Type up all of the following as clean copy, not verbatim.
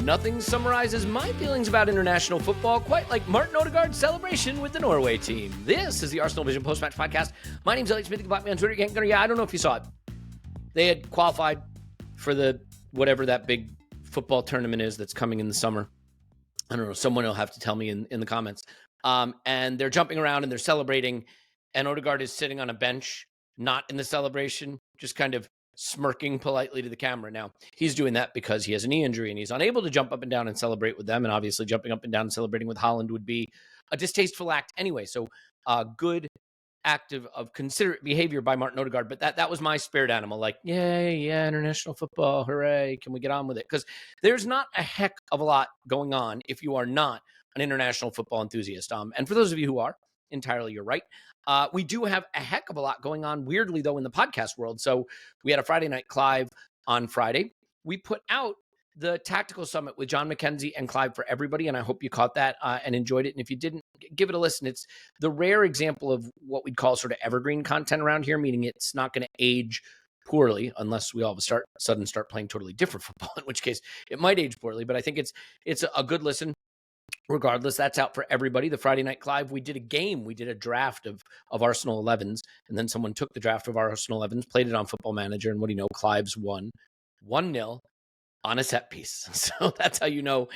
Nothing summarizes my feelings about international football quite like Martin Odegaard's celebration with the Norway team. This is the ArsenalVision Post-Match Podcast. My name's Elliot, the Black Man on Twitter. I don't know if you saw it. They had qualified for the whatever that big football tournament is that's coming in the summer. I don't know. Someone will have to tell me in the comments. And they're jumping around and they're celebrating. And Odegaard is sitting on a bench, not in the celebration, just kind of smirking politely to the camera. Now, he's doing that because he has a knee injury and he's unable to jump up and down and celebrate with them. And obviously jumping up and down and celebrating with Haaland would be a distasteful act anyway. So good act of considerate behavior by Martin Odegaard. But that was my spirit animal. Like, yeah, international football, hooray. Can we get on with it? Because there's not a heck of a lot going on if you are not an international football enthusiast. And for those of you who are, entirely you're right. We do have a heck of a lot going on, weirdly, though, in the podcast world. So we had a Friday Night Clive on Friday. We put out the Tactical Summit with John McKenzie and Clive for everybody, and I hope you caught that and enjoyed it. And if you didn't, give it a listen. It's the rare example of what we'd call sort of evergreen content around here, meaning it's not going to age poorly unless we all of a sudden start playing totally different football, in which case it might age poorly. But I think it's a good listen. Regardless, that's out for everybody. The Friday Night Clive, we did a game. We did a draft of Arsenal 11s, and then someone took the draft of our Arsenal 11s, played it on Football Manager, and what do you know? Clive's won 1-0 on a set piece. So that's how you know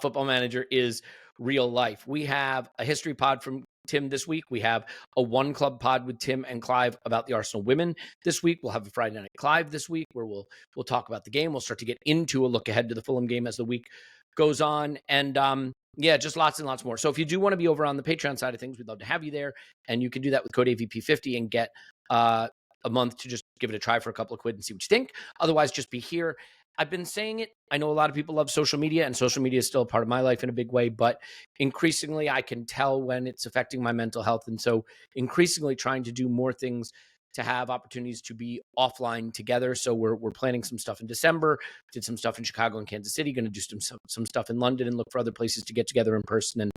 Football Manager is real life. We have a history pod from Tim this week. We have a One Club pod with Tim and Clive about the Arsenal women this week. We'll have a Friday Night Clive this week where we'll talk about the game. We'll start to get into a look ahead to the Fulham game as the week goes on. And yeah, just lots and lots more. So if you do want to be over on the Patreon side of things, we'd love to have you there. And you can do that with code AVP50 and get a month to just give it a try for a couple of quid and see what you think. Otherwise, just be here. I've been saying it. I know a lot of people love social media, and social media is still a part of my life in a big way, but increasingly I can tell when it's affecting my mental health. And so increasingly trying to do more things to have opportunities to be offline together. So we're planning some stuff in December, did some stuff in Chicago and Kansas City, going to do some stuff in London and look for other places to get together in person. And,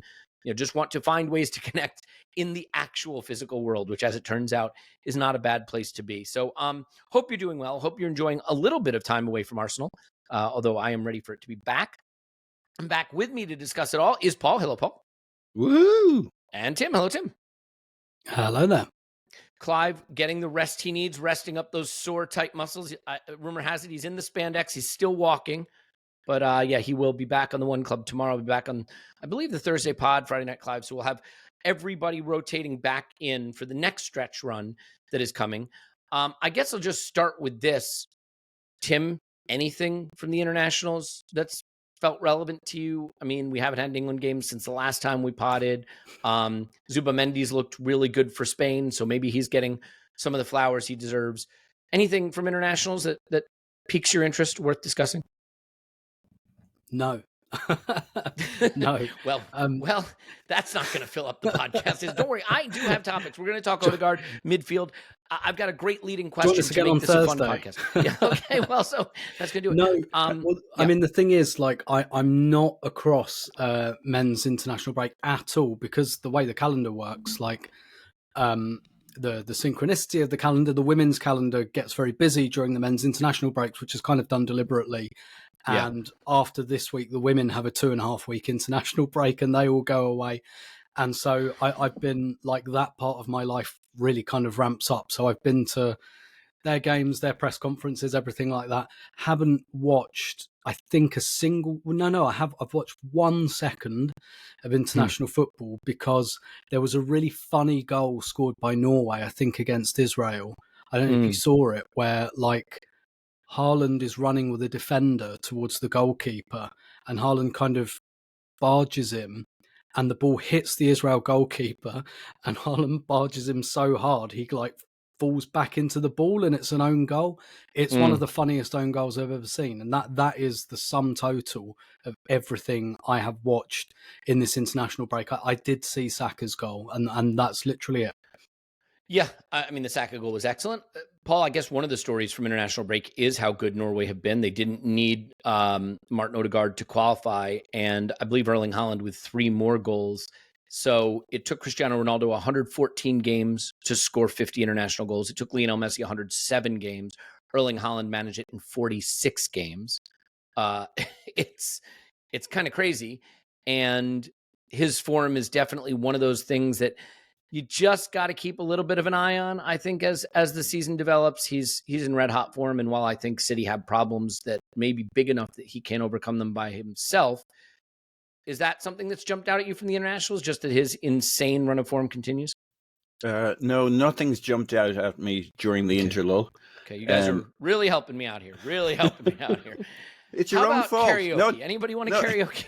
just want to find ways to connect in the actual physical world, which as it turns out is not a bad place to be. So hope you're doing well. Hope you're enjoying a little bit of time away from Arsenal, although I am ready for it to be back. And back with me to discuss it all is Paul. Hello, Paul. Woo! And Tim. Hello, Tim. Hello there. Clive getting the rest he needs, resting up those sore, tight muscles. Rumor has it he's in the spandex. He's still walking. But yeah, he will be back on the One Club tomorrow. I'll be back on, I believe, the Thursday pod, Friday Night Clive. So we'll have everybody rotating back in for the next stretch run that is coming. I guess I'll just start with this. Tim, anything from the internationals that's felt relevant to you? I mean, we haven't had an England game since the last time we potted. Zubamendi's looked really good for Spain, so maybe he's getting some of the flowers he deserves. Anything from internationals that piques your interest worth discussing? No. No. Well, that's not going to fill up the podcast. Don't worry, I do have topics. We're going to talk Odegaard, midfield. I've got a great leading question to make this a fun podcast. Yeah, okay, well, so that's going to do it. No, I mean, the thing is, like, I'm not across men's international break at all because the way the calendar works, like, the synchronicity of the calendar, the women's calendar gets very busy during the men's international breaks, which is kind of done deliberately. Yeah. And after this week, the women have a 2.5 week international break and they all go away. And so I've been like that part of my life really kind of ramps up. So I've been to their games, their press conferences, everything like that. Haven't watched, I think, I've watched 1 second of international football because there was a really funny goal scored by Norway, I think, against Israel. I don't know if you saw it, where like Haaland is running with a defender towards the goalkeeper and Haaland kind of barges him and the ball hits the Israel goalkeeper and Haaland barges him so hard he like falls back into the ball and it's an own goal. It's one of the funniest own goals I've ever seen. And that is the sum total of everything I have watched in this international break. I did see Saka's goal and that's literally it. Yeah, I mean, the Saka goal was excellent. Paul, I guess one of the stories from international break is how good Norway have been. They didn't need Martin Odegaard to qualify, and I believe Erling Haaland with 3 more goals. So it took Cristiano Ronaldo 114 games to score 50 international goals. It took Lionel Messi 107 games. Erling Haaland managed it in 46 games. It's it's kind of crazy. And his form is definitely one of those things that you just got to keep a little bit of an eye on. I think as the season develops, he's in red hot form. And while I think City have problems that may be big enough that he can't overcome them by himself, is that something that's jumped out at you from the internationals, just that his insane run of form continues? No, nothing's jumped out at me during the interlull. Okay, you guys are really helping me out here. It's your own fault. Karaoke? No, Anybody want to karaoke?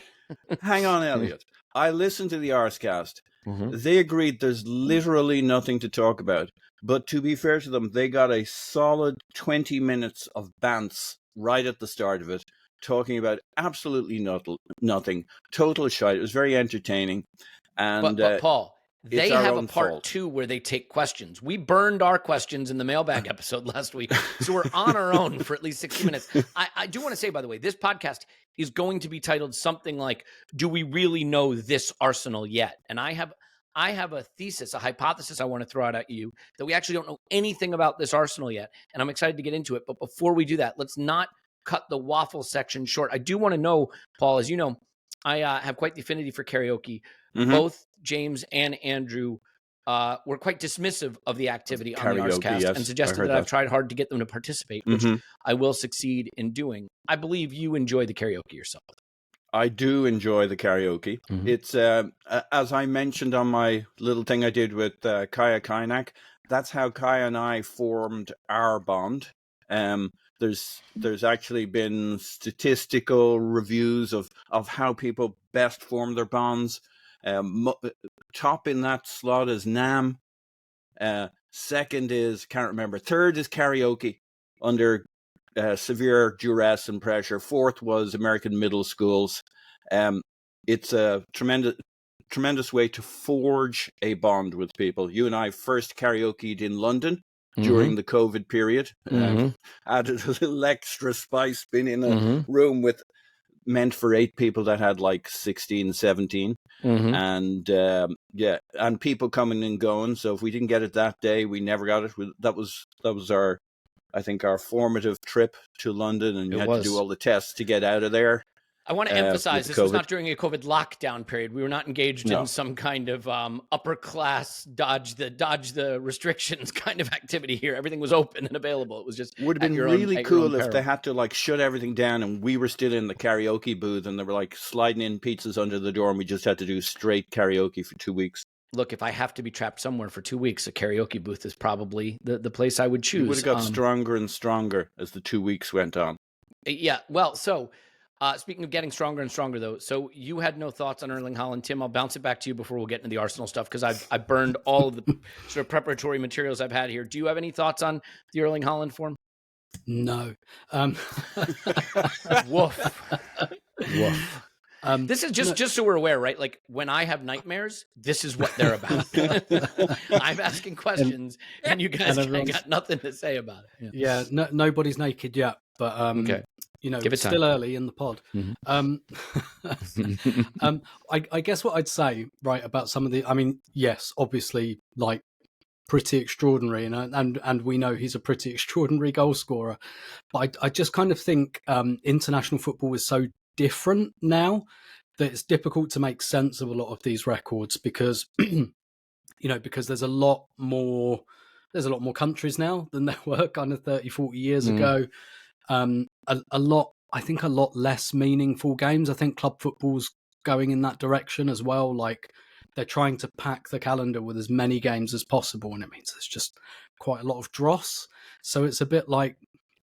Hang on, Elliot. I listened to the Arscast. They agreed there's literally nothing to talk about. But to be fair to them, they got a solid 20 minutes of bants right at the start of it, talking about absolutely nothing. Total shite. It was very entertaining. And but Paul, they have a part fault. 2 where they take questions. We burned our questions in the mailbag episode last week, so we're on our own for at least 60 minutes. I do want to say, by the way, this podcast is going to be titled something like, "Do we really know this Arsenal yet?" And I have a thesis, a hypothesis I want to throw out at you that we actually don't know anything about this Arsenal yet, and I'm excited to get into it. But before we do that, let's not cut the waffle section short. I do want to know, Paul, as you know, I have quite the affinity for karaoke. Both James and Andrew were quite dismissive of the activity on the Arscast and suggested that I've tried hard to get them to participate, which I will succeed in doing. I believe you enjoy the karaoke yourself. I do enjoy the karaoke. It's, as I mentioned on my little thing I did with Kaya Kainak, that's how Kaya and I formed our bond. There's actually been statistical reviews of how people best form their bonds. Top in that slot is Nam. Second is, can't remember. Third is karaoke under severe duress and pressure. Fourth was American middle schools. It's a tremendous way to forge a bond with people. You and I first karaoke'd in London during the COVID period. Added a little extra spice, been in a room with meant for 8 people that had like 16, 17. And and people coming and going. So if we didn't get it that day, we never got it. That was our, I think, our formative trip to London, and you had to do all the tests to get out of there. I want to emphasize this was not during a COVID lockdown period. We were not engaged in some kind of upper class dodge the restrictions kind of activity here. Everything was open and available. It was just would have been really cool if they had to like shut everything down and we were still in the karaoke booth and they were like sliding in pizzas under the door and we just had to do straight karaoke for 2 weeks. Look, if I have to be trapped somewhere for 2 weeks, a karaoke booth is probably the place I would choose. It would have got stronger and stronger as the 2 weeks went on. Yeah, well, so speaking of getting stronger and stronger, though, so you had no thoughts on Erling Haaland. Tim, I'll bounce it back to you before we'll get into the Arsenal stuff because I've burned all of the sort of preparatory materials I've had here. Do you have any thoughts on the Erling Haaland form? No. Woof. Woof. This is just so we're aware, right? Like when I have nightmares, this is what they're about. I'm asking questions, and you guys got nothing to say about it. Yeah, nobody's naked yet, but okay. You know, it's still early in the pod. I guess what I'd say, right, about some of the, I mean, yes, obviously, like pretty extraordinary, and we know he's a pretty extraordinary goal scorer. But I just kind of think international football is so different now that it's difficult to make sense of a lot of these records because, because there's a lot more countries now than there were kind of 30, 40 years ago. A lot less meaningful games. I think club football's going in that direction as well. Like they're trying to pack the calendar with as many games as possible, and it means there's just quite a lot of dross. So it's a bit like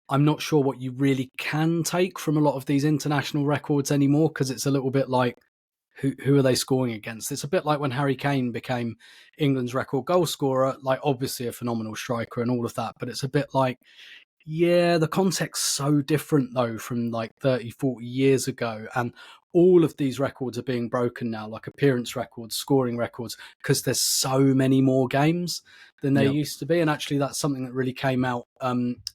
I'm not sure what you really can take from a lot of these international records anymore because it's a little bit like who are they scoring against? It's a bit like when Harry Kane became England's record goal scorer, like obviously a phenomenal striker and all of that, but it's a bit like, yeah, the context's so different though from like 30, 40 years ago. And all of these records are being broken now, like appearance records, scoring records, because there's so many more games than there used to be. And actually that's something that really came out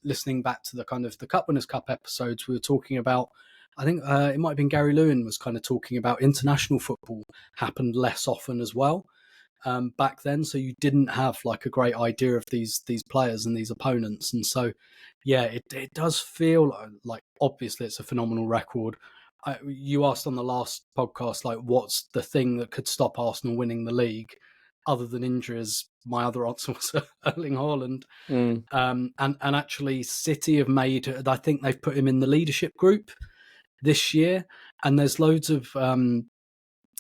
listening back to the kind of the Cup Winners' Cup episodes we were talking about. I think it might have been Gary Lewin was kind of talking about international football happened less often as well back then. So you didn't have like a great idea of these players and these opponents. And so, yeah, it does feel like obviously it's a phenomenal record. you asked on the last podcast, like, what's the thing that could stop Arsenal winning the league other than injuries? My other answer was Erling Haaland. And actually, City have made, I think they've put him in the leadership group this year. And there's loads of,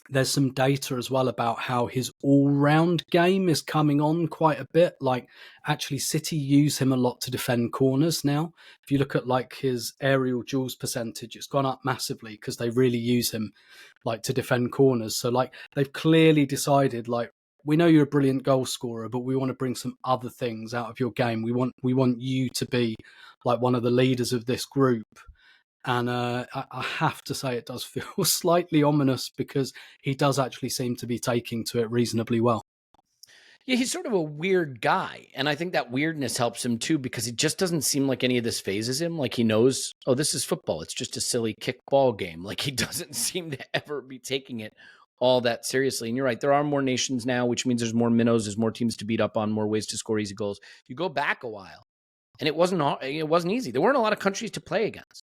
there's some data as well about how his all-round game is coming on quite a bit. Like, actually, City use him a lot to defend corners now. If you look at like his aerial duels percentage, it's gone up massively because they really use him like to defend corners. So like they've clearly decided, like, we know you're a brilliant goal scorer, but we want to bring some other things out of your game. We want you to be like one of the leaders of this group. And I have to say it does feel slightly ominous because he does actually seem to be taking to it reasonably well. Yeah, he's sort of a weird guy. And I think that weirdness helps him too, because he just doesn't seem like any of this phases him. Like he knows, oh, this is football. It's just a silly kickball game. Like he doesn't seem to ever be taking it all that seriously. And you're right, there are more nations now, which means there's more minnows, there's more teams to beat up on, more ways to score easy goals. You go back a while, and it wasn't easy. There weren't a lot of countries to play against.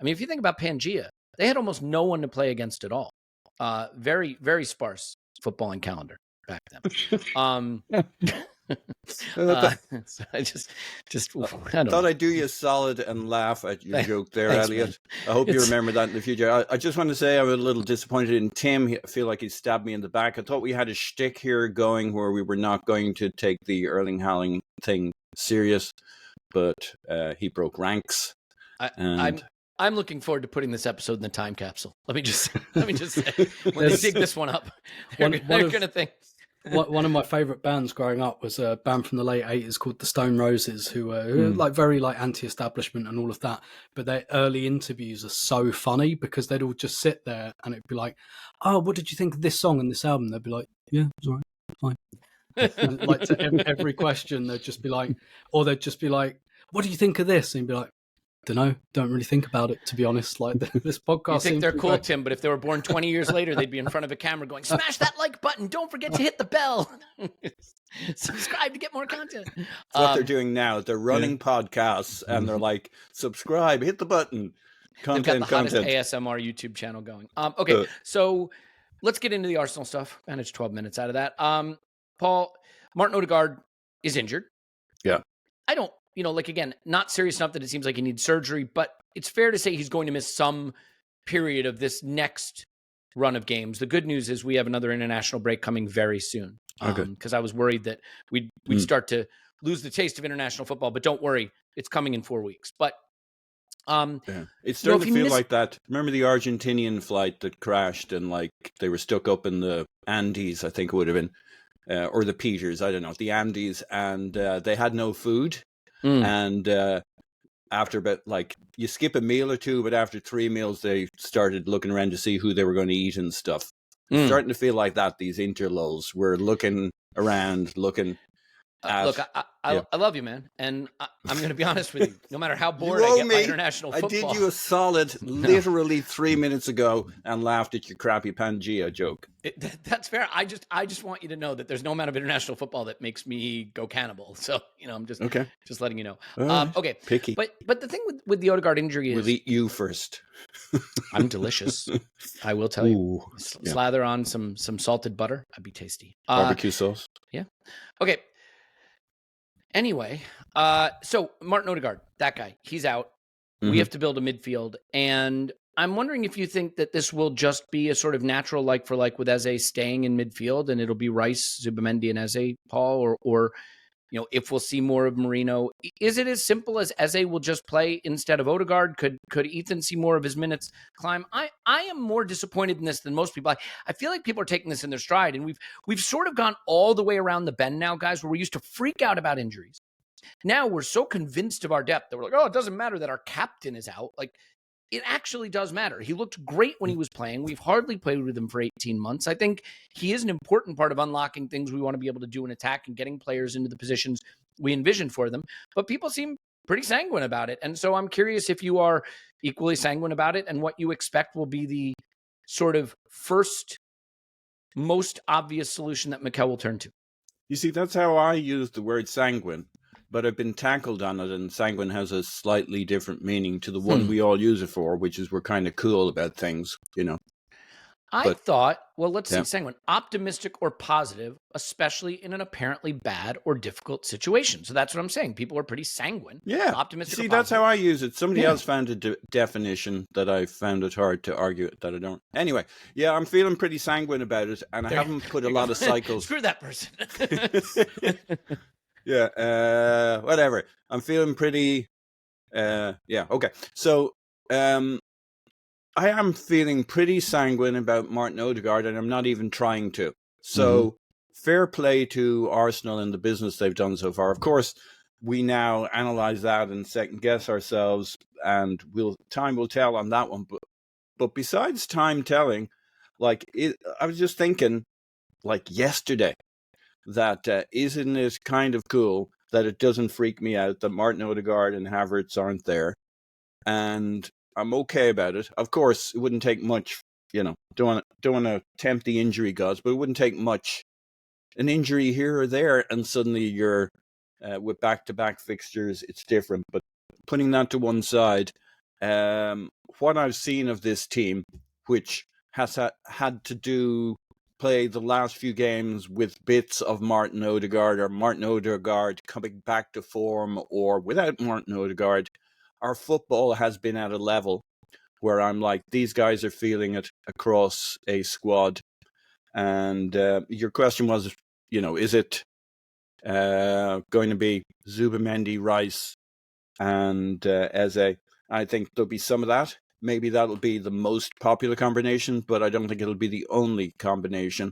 I mean, if you think about Pangea, they had almost no one to play against at all. Very, very sparse footballing calendar back then. So I just I thought I'd do you a solid and laugh at your joke there, thanks, Elliot. Man. I hope you remember that in the future. I just want to say I was a little disappointed in Tim. I feel like he stabbed me in the back. I thought we had a shtick here going where we were not going to take the Erling Haaland thing serious, but he broke ranks. I'm looking forward to putting this episode in the time capsule. Let me just say, when they dig this one up, they're going to think. One of my favourite bands growing up was a band from the late 80s called the Stone Roses, who are like very like anti-establishment and all of that. But their early interviews are so funny because they'd all just sit there and it'd be like, "Oh, what did you think of this song and this album?" They'd be like, "Yeah, it's all right, fine." And like to every question, they'd just be like, or they'd just be like, "What do you think of this?" And you'd be like, don't really think about it, to be honest. Like this podcast, you think they're cool, Tim, but if they were born 20 years later, they'd be in front of a camera going, "Smash that like button, don't forget to hit the bell, subscribe to get more content." That's what they're doing now. They're running podcasts and they're like, "Subscribe, hit the button." They've got the hottest ASMR YouTube channel going. Okay, so let's get into the Arsenal stuff. Managed 12 minutes out of that. Paul, Martin Odegaard is injured. Yeah. I don't, like, again, not serious enough that it seems like he needs surgery, but it's fair to say he's going to miss some period of this next run of games. The good news is we have another international break coming very soon. Because I was worried that we'd start to lose the taste of international football, but don't worry, it's coming in 4 weeks. But it's starting to feel like that. Remember the Argentinian flight that crashed and like they were stuck up in the Andes, I think it would have been, or the Peters, I don't know, the Andes, and they had no food. And after about, like, you skip a meal or two, but after 3 meals, they started looking around to see who they were going to eat and stuff. It's starting to feel like that, these interlulls. We're looking around, looking at... Look, I love you, man. And I'm going to be honest with you. No matter how bored I get by international football... I did you a solid literally 3 minutes ago and laughed at your crappy Pangea joke. That's fair. I just want you to know that there's no amount of international football that makes me go cannibal. So, I'm just letting you know. Okay. Picky. But the thing with the Odegaard injury is... We'll eat you first. I'm delicious. I will tell you. Slather on some salted butter. I'd be tasty. Barbecue sauce. Yeah. Okay. Anyway, so Martin Odegaard, that guy, he's out. We have to build a midfield. And I'm wondering if you think that this will just be a sort of natural like for like with Eze staying in midfield and it'll be Rice, Zubimendi, and Eze, Paul, or if we'll see more of Merino. Is it as simple as Eze will just play instead of Odegaard? Could Ethan see more of his minutes climb? I am more disappointed in this than most people. I feel like people are taking this in their stride, and we've sort of gone all the way around the bend now, guys, where we used to freak out about injuries. Now we're so convinced of our depth that we're like, oh, it doesn't matter that our captain is out. Like, it actually does matter. He looked great when he was playing. We've hardly played with him for 18 months. I think he is an important part of unlocking things we want to be able to do in attack and getting players into the positions we envision for them. But people seem pretty sanguine about it. And so I'm curious if you are equally sanguine about it and what you expect will be the sort of first, most obvious solution that Mikel will turn to. You see, that's how I use the word sanguine. but I've been tackled on it, and sanguine has a slightly different meaning to the one we all use it for, which is we're kind of cool about things, you know. I thought, well, let's yeah. see, sanguine, optimistic or positive, especially in an apparently bad or difficult situation. So that's what I'm saying. People are pretty sanguine. Yeah. Optimistic See, or that's positive. how I use it. Somebody else found a definition that I found it hard to argue that I don't. Anyway, yeah, I'm feeling pretty sanguine about it, and I haven't put a lot of cycles. Screw that person. Yeah, whatever. I'm feeling pretty, yeah, okay. So, I am feeling pretty sanguine about Martin Odegaard, and I'm not even trying to. So, fair play to Arsenal and the business they've done so far. Of course, we now analyze that and second guess ourselves, and time will tell on that one. But besides time telling, I was just thinking, like yesterday, that isn't it kind of cool that it doesn't freak me out that Martin Odegaard and Havertz aren't there, and I'm okay about it. Of course, it wouldn't take much, you know. Don't want to tempt the injury gods, but it wouldn't take much. An injury here or there, and suddenly you're with back-to-back fixtures. It's different. But putting that to one side, what I've seen of this team, which has had to play the last few games with bits of Martin Odegaard, or Martin Odegaard coming back to form, or without Martin Odegaard, our football has been at a level where I'm like, these guys are feeling it across a squad. And your question was, you know, is it going to be Zubamendi, Rice, and Eze? I think there'll be some of that. Maybe that'll be the most popular combination, but I don't think it'll be the only combination.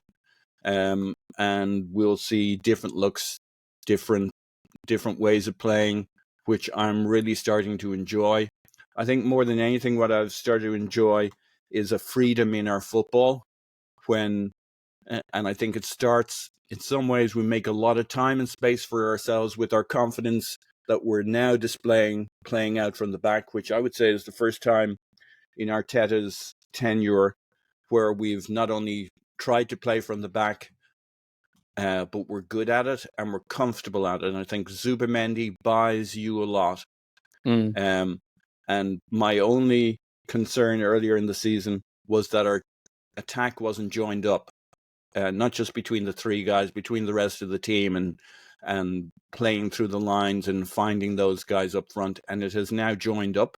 And we'll see different looks, different ways of playing, which I'm really starting to enjoy. I think more than anything, what I've started to enjoy is a freedom in our football and I think it starts, in some ways, we make a lot of time and space for ourselves with our confidence that we're now playing out from the back, which I would say is the first time in Arteta's tenure where we've not only tried to play from the back, but we're good at it and we're comfortable at it. And I think Zubamendi buys you a lot. And my only concern earlier in the season was that our attack wasn't joined up, not just between the three guys, between the rest of the team, and playing through the lines and finding those guys up front. And it has now joined up.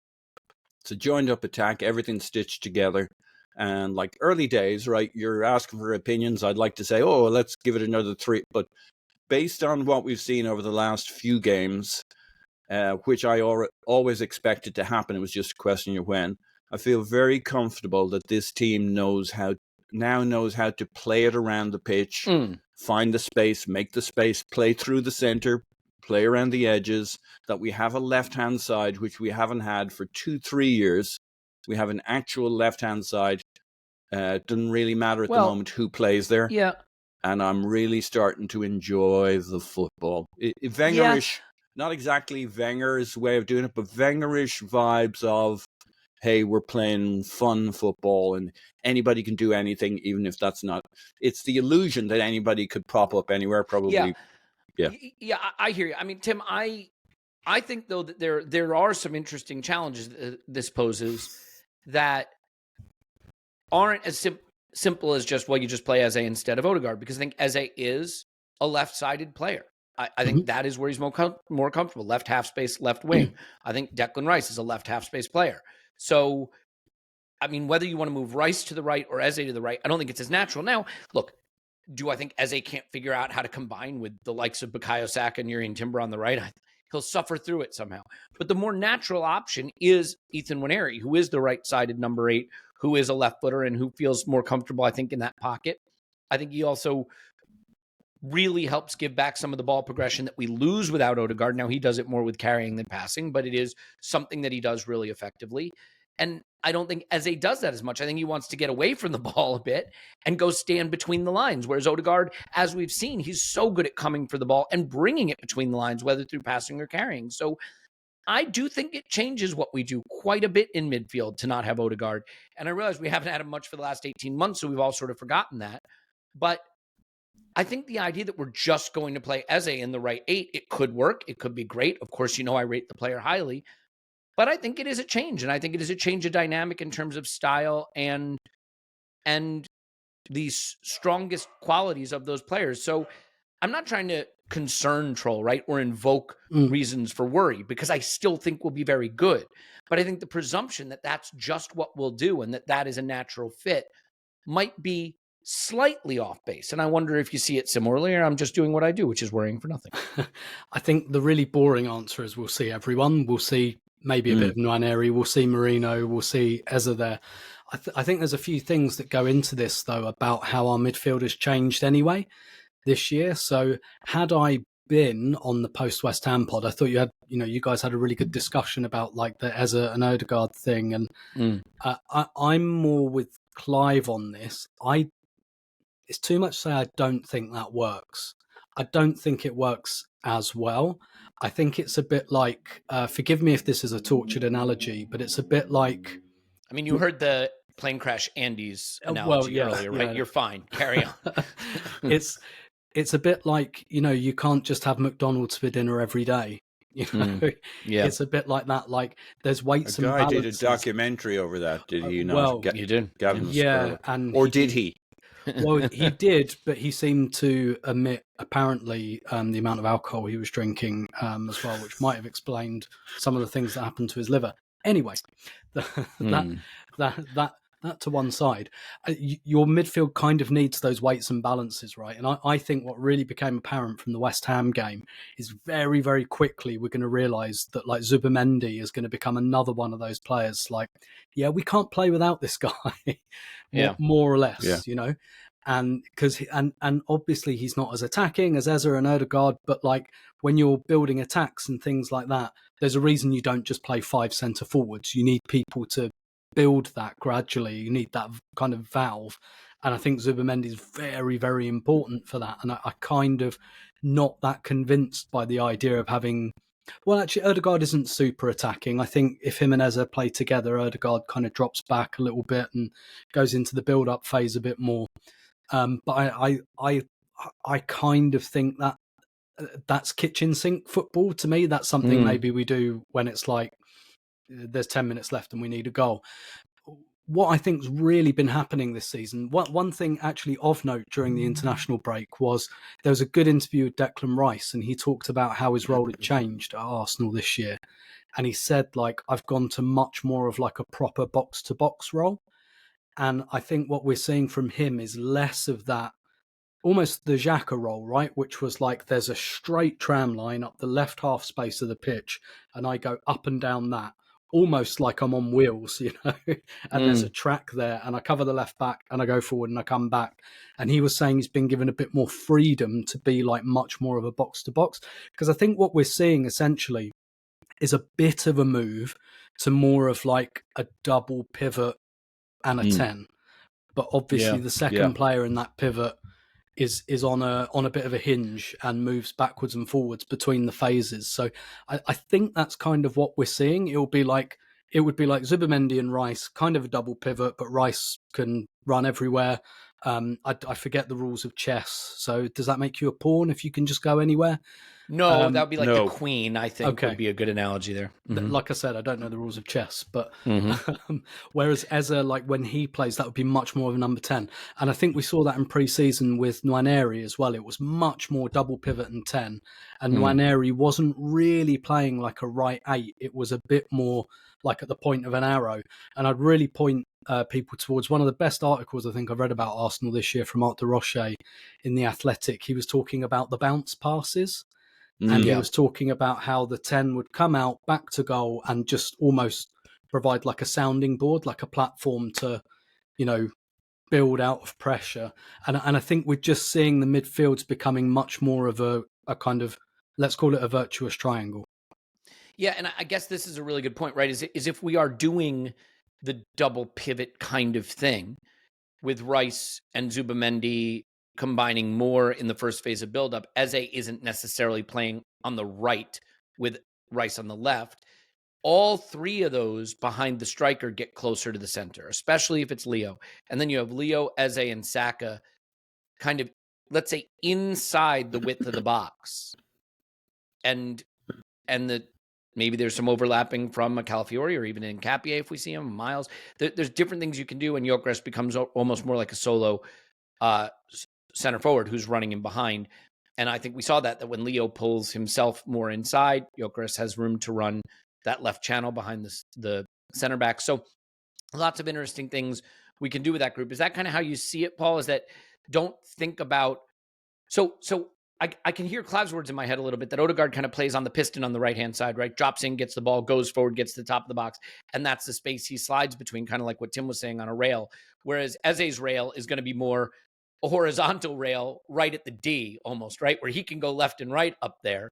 It's a joined up attack, everything stitched together. And like early days, right, you're asking for opinions. I'd like to say, oh, let's give it another 3. But based on what we've seen over the last few games, which I always expected to happen, it was just a question of when, I feel very comfortable that this team knows how to play it around the pitch, find the space, make the space, play through the center, play around the edges, that we have a left-hand side, which we haven't had for 2-3 years. We have an actual left-hand side. It doesn't really matter at the moment who plays there. Yeah. And I'm really starting to enjoy the football. Wengerish, not exactly Wenger's way of doing it, but Wengerish vibes of, hey, we're playing fun football and anybody can do anything, even if that's not. It's the illusion that anybody could pop up anywhere, probably. Yeah, I hear you. I mean, Tim, I think, though, that there are some interesting challenges this poses that aren't as simple as just, well, you just play Eze instead of Odegaard, because I think Eze is a left-sided player. I think that is where he's more comfortable. Left half space, left wing. I think Declan Rice is a left half space player. So, I mean, whether you want to move Rice to the right or Eze to the right, I don't think it's as natural. Now, look, do I think Eze can't figure out how to combine with the likes of Bukayo Saka and Jurrien Timber on the right? He'll suffer through it somehow. But the more natural option is Ethan Nwaneri, who is the right-sided number 8, who is a left footer and who feels more comfortable, I think, in that pocket. I think he also really helps give back some of the ball progression that we lose without Odegaard. Now, he does it more with carrying than passing, but it is something that he does really effectively. And I don't think Eze does that as much. I think he wants to get away from the ball a bit and go stand between the lines, whereas Odegaard, as we've seen, he's so good at coming for the ball and bringing it between the lines, whether through passing or carrying. So I do think it changes what we do quite a bit in midfield to not have Odegaard. And I realize we haven't had him much for the last 18 months, so we've all sort of forgotten that. But I think the idea that we're just going to play Eze in the right 8, it could work. It could be great. Of course, I rate the player highly, but I think it is a change. And I think it is a change of dynamic in terms of style and the strongest qualities of those players. So I'm not trying to concern troll, right? Or invoke reasons for worry, because I still think we'll be very good. But I think the presumption that that's just what we'll do and that is a natural fit might be slightly off base. And I wonder if you see it similarly, or I'm just doing what I do, which is worrying for nothing. I think the really boring answer is we'll see everyone. We'll see maybe a bit of Nwaneri. We'll see Marino. We'll see Eze there. I think there's a few things that go into this, though, about how our midfield has changed anyway this year. So had I been on the post West Ham pod, I thought you guys had a really good discussion about like the Eze and Odegaard thing. And I'm more with Clive on this. It's too much to say I don't think that works. I don't think it works as well. I think it's a bit like, forgive me if this is a tortured analogy, but it's a bit like... I mean, you heard the plane crash Andy's analogy earlier, right? Yeah. You're fine. Carry on. It's a bit like, you can't just have McDonald's for dinner every day. Yeah. It's a bit like that. Like there's weights and balances. A guy did a documentary over that. Did he not? Well, you did. Yeah, did he? Well, he did, but he seemed to omit apparently the amount of alcohol he was drinking as well, which might have explained some of the things that happened to his liver. Anyway, that to one side. Your midfield kind of needs those weights and balances, right? And I think what really became apparent from the West Ham game is very, very quickly we're going to realise that like Zubimendi is going to become another one of those players. Like, yeah, we can't play without this guy, more or less, And because and obviously he's not as attacking as Eze and Odegaard, but like when you're building attacks and things like that, there's a reason you don't just play 5 centre forwards. You need people to build that gradually. You need that kind of valve, and I think Zubimendi is very, very important for that. And I kind of not that convinced by the idea of having. Well, actually, Odegaard isn't super attacking. I think if him and Eze play together, Odegaard kind of drops back a little bit and goes into the build-up phase a bit more. But I kind of think that that's kitchen sink football to me. That's something maybe we do when it's like there's 10 minutes left and we need a goal. What I think's really been happening this season, one thing actually of note during the international break was there was a good interview with Declan Rice, and he talked about how his role had changed at Arsenal this year. And he said, like, I've gone to much more of like a proper box-to-box role. And I think what we're seeing from him is less of that, almost the Xhaka role, right? Which was like there's a straight tram line up the left half space of the pitch, and I go up and down that, almost like I'm on wheels, and there's a track there, and I cover the left back, and I go forward, and I come back. And he was saying he's been given a bit more freedom to be like much more of a box-to-box. Because I think what we're seeing essentially is a bit of a move to more of like a double pivot and a 10, but obviously the second player in that pivot is on a bit of a hinge and moves backwards and forwards between the phases. So I think that's kind of what we're seeing. It would be like Zubimendi and Rice, kind of a double pivot, but Rice can run everywhere. I forget the rules of chess. So does that make you a pawn if you can just go anywhere? No, that would be like the queen, I think, would be a good analogy there. Like I said, I don't know the rules of chess, but whereas Eze, like when he plays, that would be much more of a number 10. And I think we saw that in pre-season with Nwaneri as well. It was much more double pivot and 10. And Nwaneri wasn't really playing like a right 8. It was a bit more like at the point of an arrow. And I'd really point people towards one of the best articles I think I've read about Arsenal this year from Art de Roche in The Athletic. He was talking about the bounce passes. And he was talking about how the 10 would come out back to goal and just almost provide like a sounding board, like a platform to, build out of pressure. And I think we're just seeing the midfields becoming much more of a kind of, let's call it a virtuous triangle. Yeah, and I guess this is a really good point, right? Is if we are doing the double pivot kind of thing with Rice and Zubimendi combining more in the first phase of buildup, Eze isn't necessarily playing on the right with Rice on the left. All three of those behind the striker get closer to the center, especially if it's Leo. And then you have Leo, Eze, and Saka kind of let's say, inside the width of the box, and maybe there's some overlapping from a Calafiori or even in Capier if we see him, Miles. There's different things you can do, and Gyökeres becomes almost more like a solo center forward who's running in behind. And I think we saw that when Leo pulls himself more inside, Gyökeres has room to run that left channel behind the center back. So lots of interesting things we can do with that group. Is that kind of how you see it, Paul? Is that don't think about... So I can hear Clav's words in my head a little bit, that Odegaard kind of plays on the piston on the right-hand side, right? Drops in, gets the ball, goes forward, gets to the top of the box, and that's the space he slides between, kind of like what Tim was saying on a rail. Whereas Eze's rail is going to be more a horizontal rail right at the D almost, right? Where he can go left and right up there.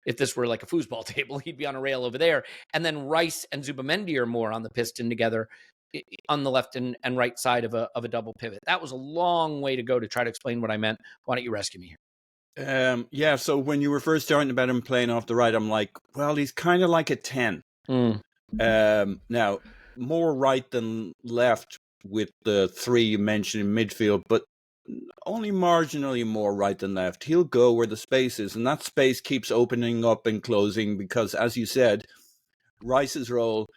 If this were like a foosball table, he'd be on a rail over there. And then Rice and Zubamendi are more on the piston together on the left and right side of a double pivot. That was a long way to go to try to explain what I meant. Why don't you rescue me here? Yeah, so when you were first talking about him playing off the right, I'm like, well, he's kind of like a 10. Now, more right than left with the three you mentioned in midfield, but only marginally more right than left. He'll go where the space is, and that space keeps opening up and closing because, as you said, Rice's role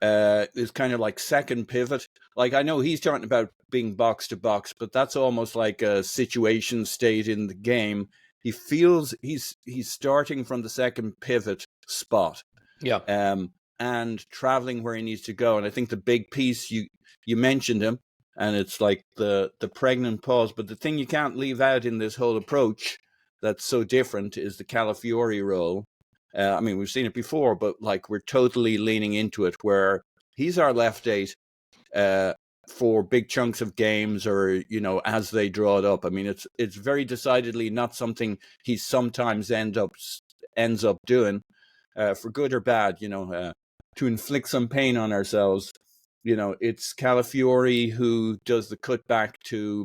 is kind of like second pivot. Like, I know he's talking about being box to box, but that's almost like a situation state in the game. He feels he's starting from the second pivot spot. Yeah. And traveling where he needs to go. And I think the big piece, you mentioned him, and it's like the pregnant pause. But the thing you can't leave out in this whole approach that's so different is the Calafiori role. I mean, we've seen it before, but like we're totally leaning into it, where he's our left eight for big chunks of games, or as they draw it up. I mean, it's very decidedly not something he sometimes ends up doing, for good or bad. To inflict some pain on ourselves. It's Calafiori who does the cutback to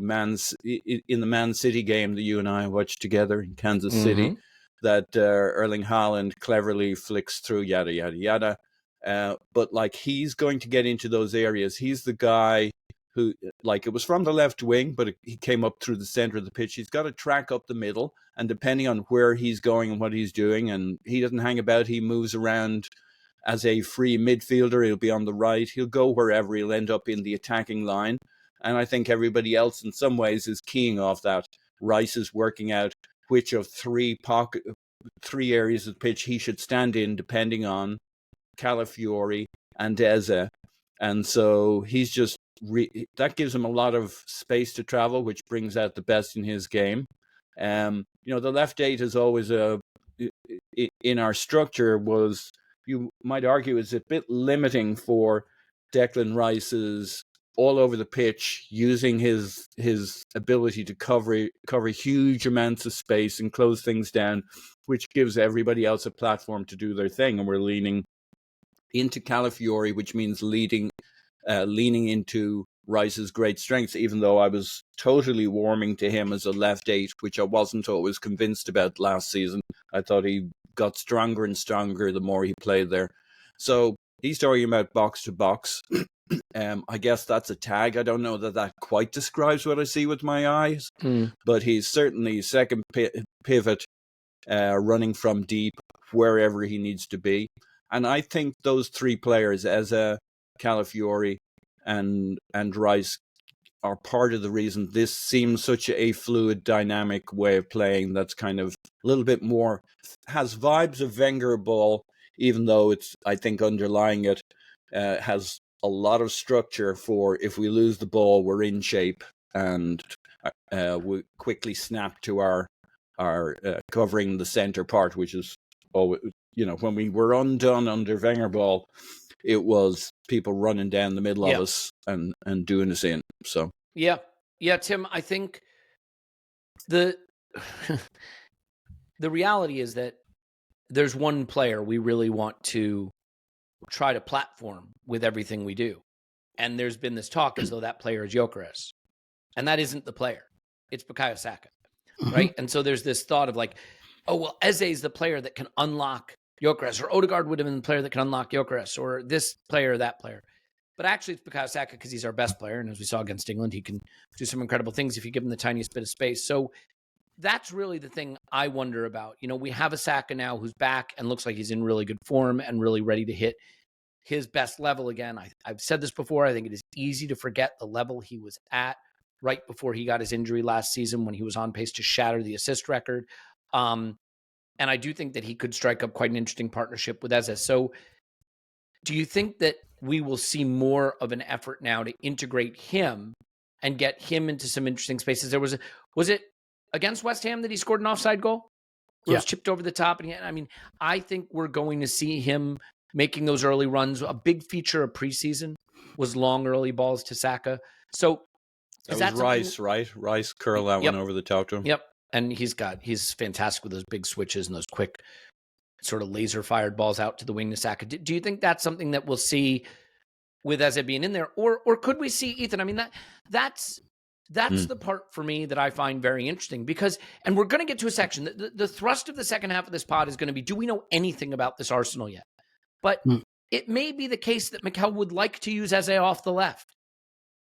in the Man City game that you and I watched together in Kansas City. That Erling Haaland cleverly flicks through, yada, yada, yada. But like, he's going to get into those areas. He's the guy who, like, it was from the left wing, but he came up through the center of the pitch. He's got to track up the middle, and depending on where he's going and what he's doing, and he doesn't hang about, he moves around as a free midfielder. He'll be on the right. He'll go wherever. He'll end up in the attacking line. And I think everybody else in some ways is keying off that. Rice is working out which of three areas of the pitch he should stand in, depending on Calafiori and Eze. And so he's just that gives him a lot of space to travel, which brings out the best in his game. The left eight is always in our structure was, you might argue, is a bit limiting for Declan Rice's all over the pitch, using his ability to cover huge amounts of space and close things down, which gives everybody else a platform to do their thing. And we're leaning into Calafiori, which means leaning into Rice's great strengths, even though I was totally warming to him as a left eight, which I wasn't always convinced about last season. I thought he got stronger and stronger the more he played there. So he's talking about box to box. I guess that's a tag. I don't know that quite describes what I see with my eyes, but he's certainly second pivot, running from deep wherever he needs to be. And I think those three players, Eze, Calafiori, and Rice, are part of the reason this seems such a fluid, dynamic way of playing. That's kind of a little bit more, has vibes of Wenger ball, even though it's, I think, underlying it, has a lot of structure for if we lose the ball, we're in shape, and we quickly snap to our covering the center part, which is always, when we were undone under Wenger ball, it was people running down the middle of us and doing us in. So yeah, Tim, I think the reality is that there's one player we really want to try to platform with everything we do. And there's been this talk as though that player is Gyökeres. And that isn't the player. It's Bukayo Saka, right? And so there's this thought of like, oh, well, Eze's the player that can unlock Gyökeres, or Odegaard would have been the player that can unlock Gyökeres, or this player or that player. But actually, it's Bukayo Saka because he's our best player. And as we saw against England, he can do some incredible things if you give him the tiniest bit of space. So that's really the thing I wonder about. We have a Saka now who's back and looks like he's in really good form and really ready to hit his best level again. I've said this before. I think it is easy to forget the level he was at right before he got his injury last season, when he was on pace to shatter the assist record. And I do think that he could strike up quite an interesting partnership with Eze. So do you think that we will see more of an effort now to integrate him and get him into some interesting spaces? Was it against West Ham that he scored an offside goal? Where it was chipped over the top. And I think we're going to see him making those early runs. A big feature of preseason was long early balls to Saka. So that was Rice, right? Rice curled that one over the top to him. Yep. And he's fantastic with those big switches and those quick sort of laser fired balls out to the wing to Saka. Do you think that's something that we'll see with Eze being in there? Or could we see Ethan? That's the part for me that I find very interesting, because, and we're going to get to a section, the thrust of the second half of this pod is going to be, do we know anything about this Arsenal yet? But it may be the case that Mikel would like to use Eze off the left.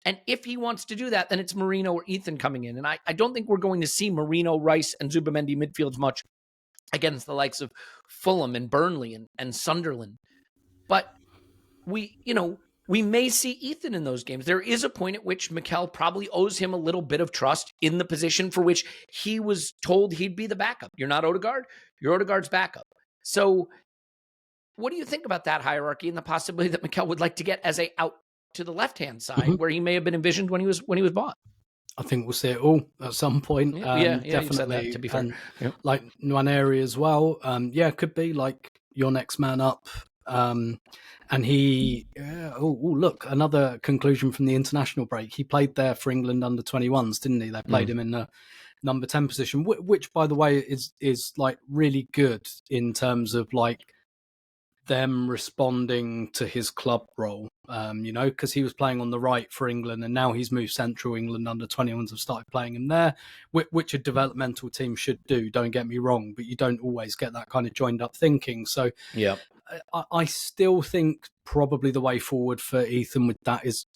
And if he wants to do that, then it's Marino or Ethan coming in. And I don't think we're going to see Marino, Rice, and Zubimendi midfields much against the likes of Fulham and Burnley and Sunderland. But we may see Ethan in those games. There is a point at which Mikel probably owes him a little bit of trust in the position for which he was told he'd be the backup. You're not Odegaard, you're Odegaard's backup. So what do you think about that hierarchy and the possibility that Mikel would like to get Eze out to the left-hand side, where he may have been envisioned when he was bought? I think we'll see it all at some point. Definitely. You said that, to be fair. Like Nwaneri as well. Could be like your next man up. And he, look, another conclusion from the international break. He played there for England under 21s, didn't he? They played him in the number 10 position, which, by the way, is like really good in terms of like them responding to his club role, because he was playing on the right for England and now he's moved central. England under 21s have started playing him there, which a developmental team should do, don't get me wrong, but you don't always get that kind of joined up thinking. So yeah, I still think probably the way forward for Ethan with that is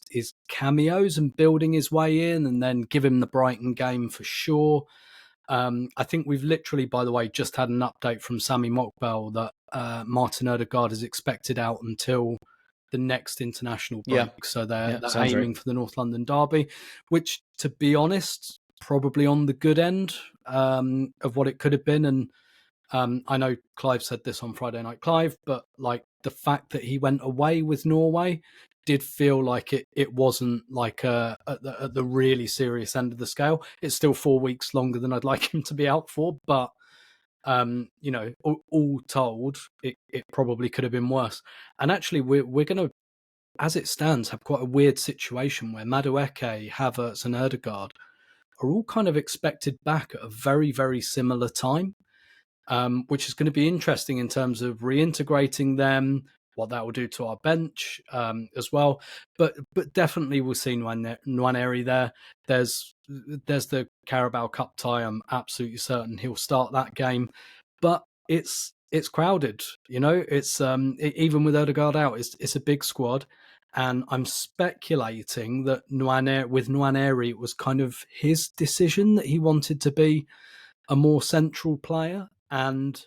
cameos and building his way in, and then give him the Brighton game for sure. I think we've literally, by the way, just had an update from Sami Mokbel that Martin Odegaard is expected out until the next international break. So they're aiming for the North London derby, which, to be honest, probably on the good end of what it could have been. And I know Clive said this on Friday Night Clive, but like the fact that he went away with Norway did feel like it wasn't like at the really serious end of the scale. It's still 4 weeks longer than I'd like him to be out for, but all told, it probably could have been worse. And actually, we're going to, as it stands, have quite a weird situation where Madueke, Havertz, and Odegaard are all kind of expected back at a very, very similar time, which is going to be interesting in terms of reintegrating them, what that will do to our bench as well. But definitely we'll see Nwaneri there. There's the Carabao Cup tie. I'm absolutely certain he'll start that game. But it's crowded, It's even with Odegaard out, it's a big squad. And I'm speculating that with Nwaneri, it was kind of his decision that he wanted to be a more central player. And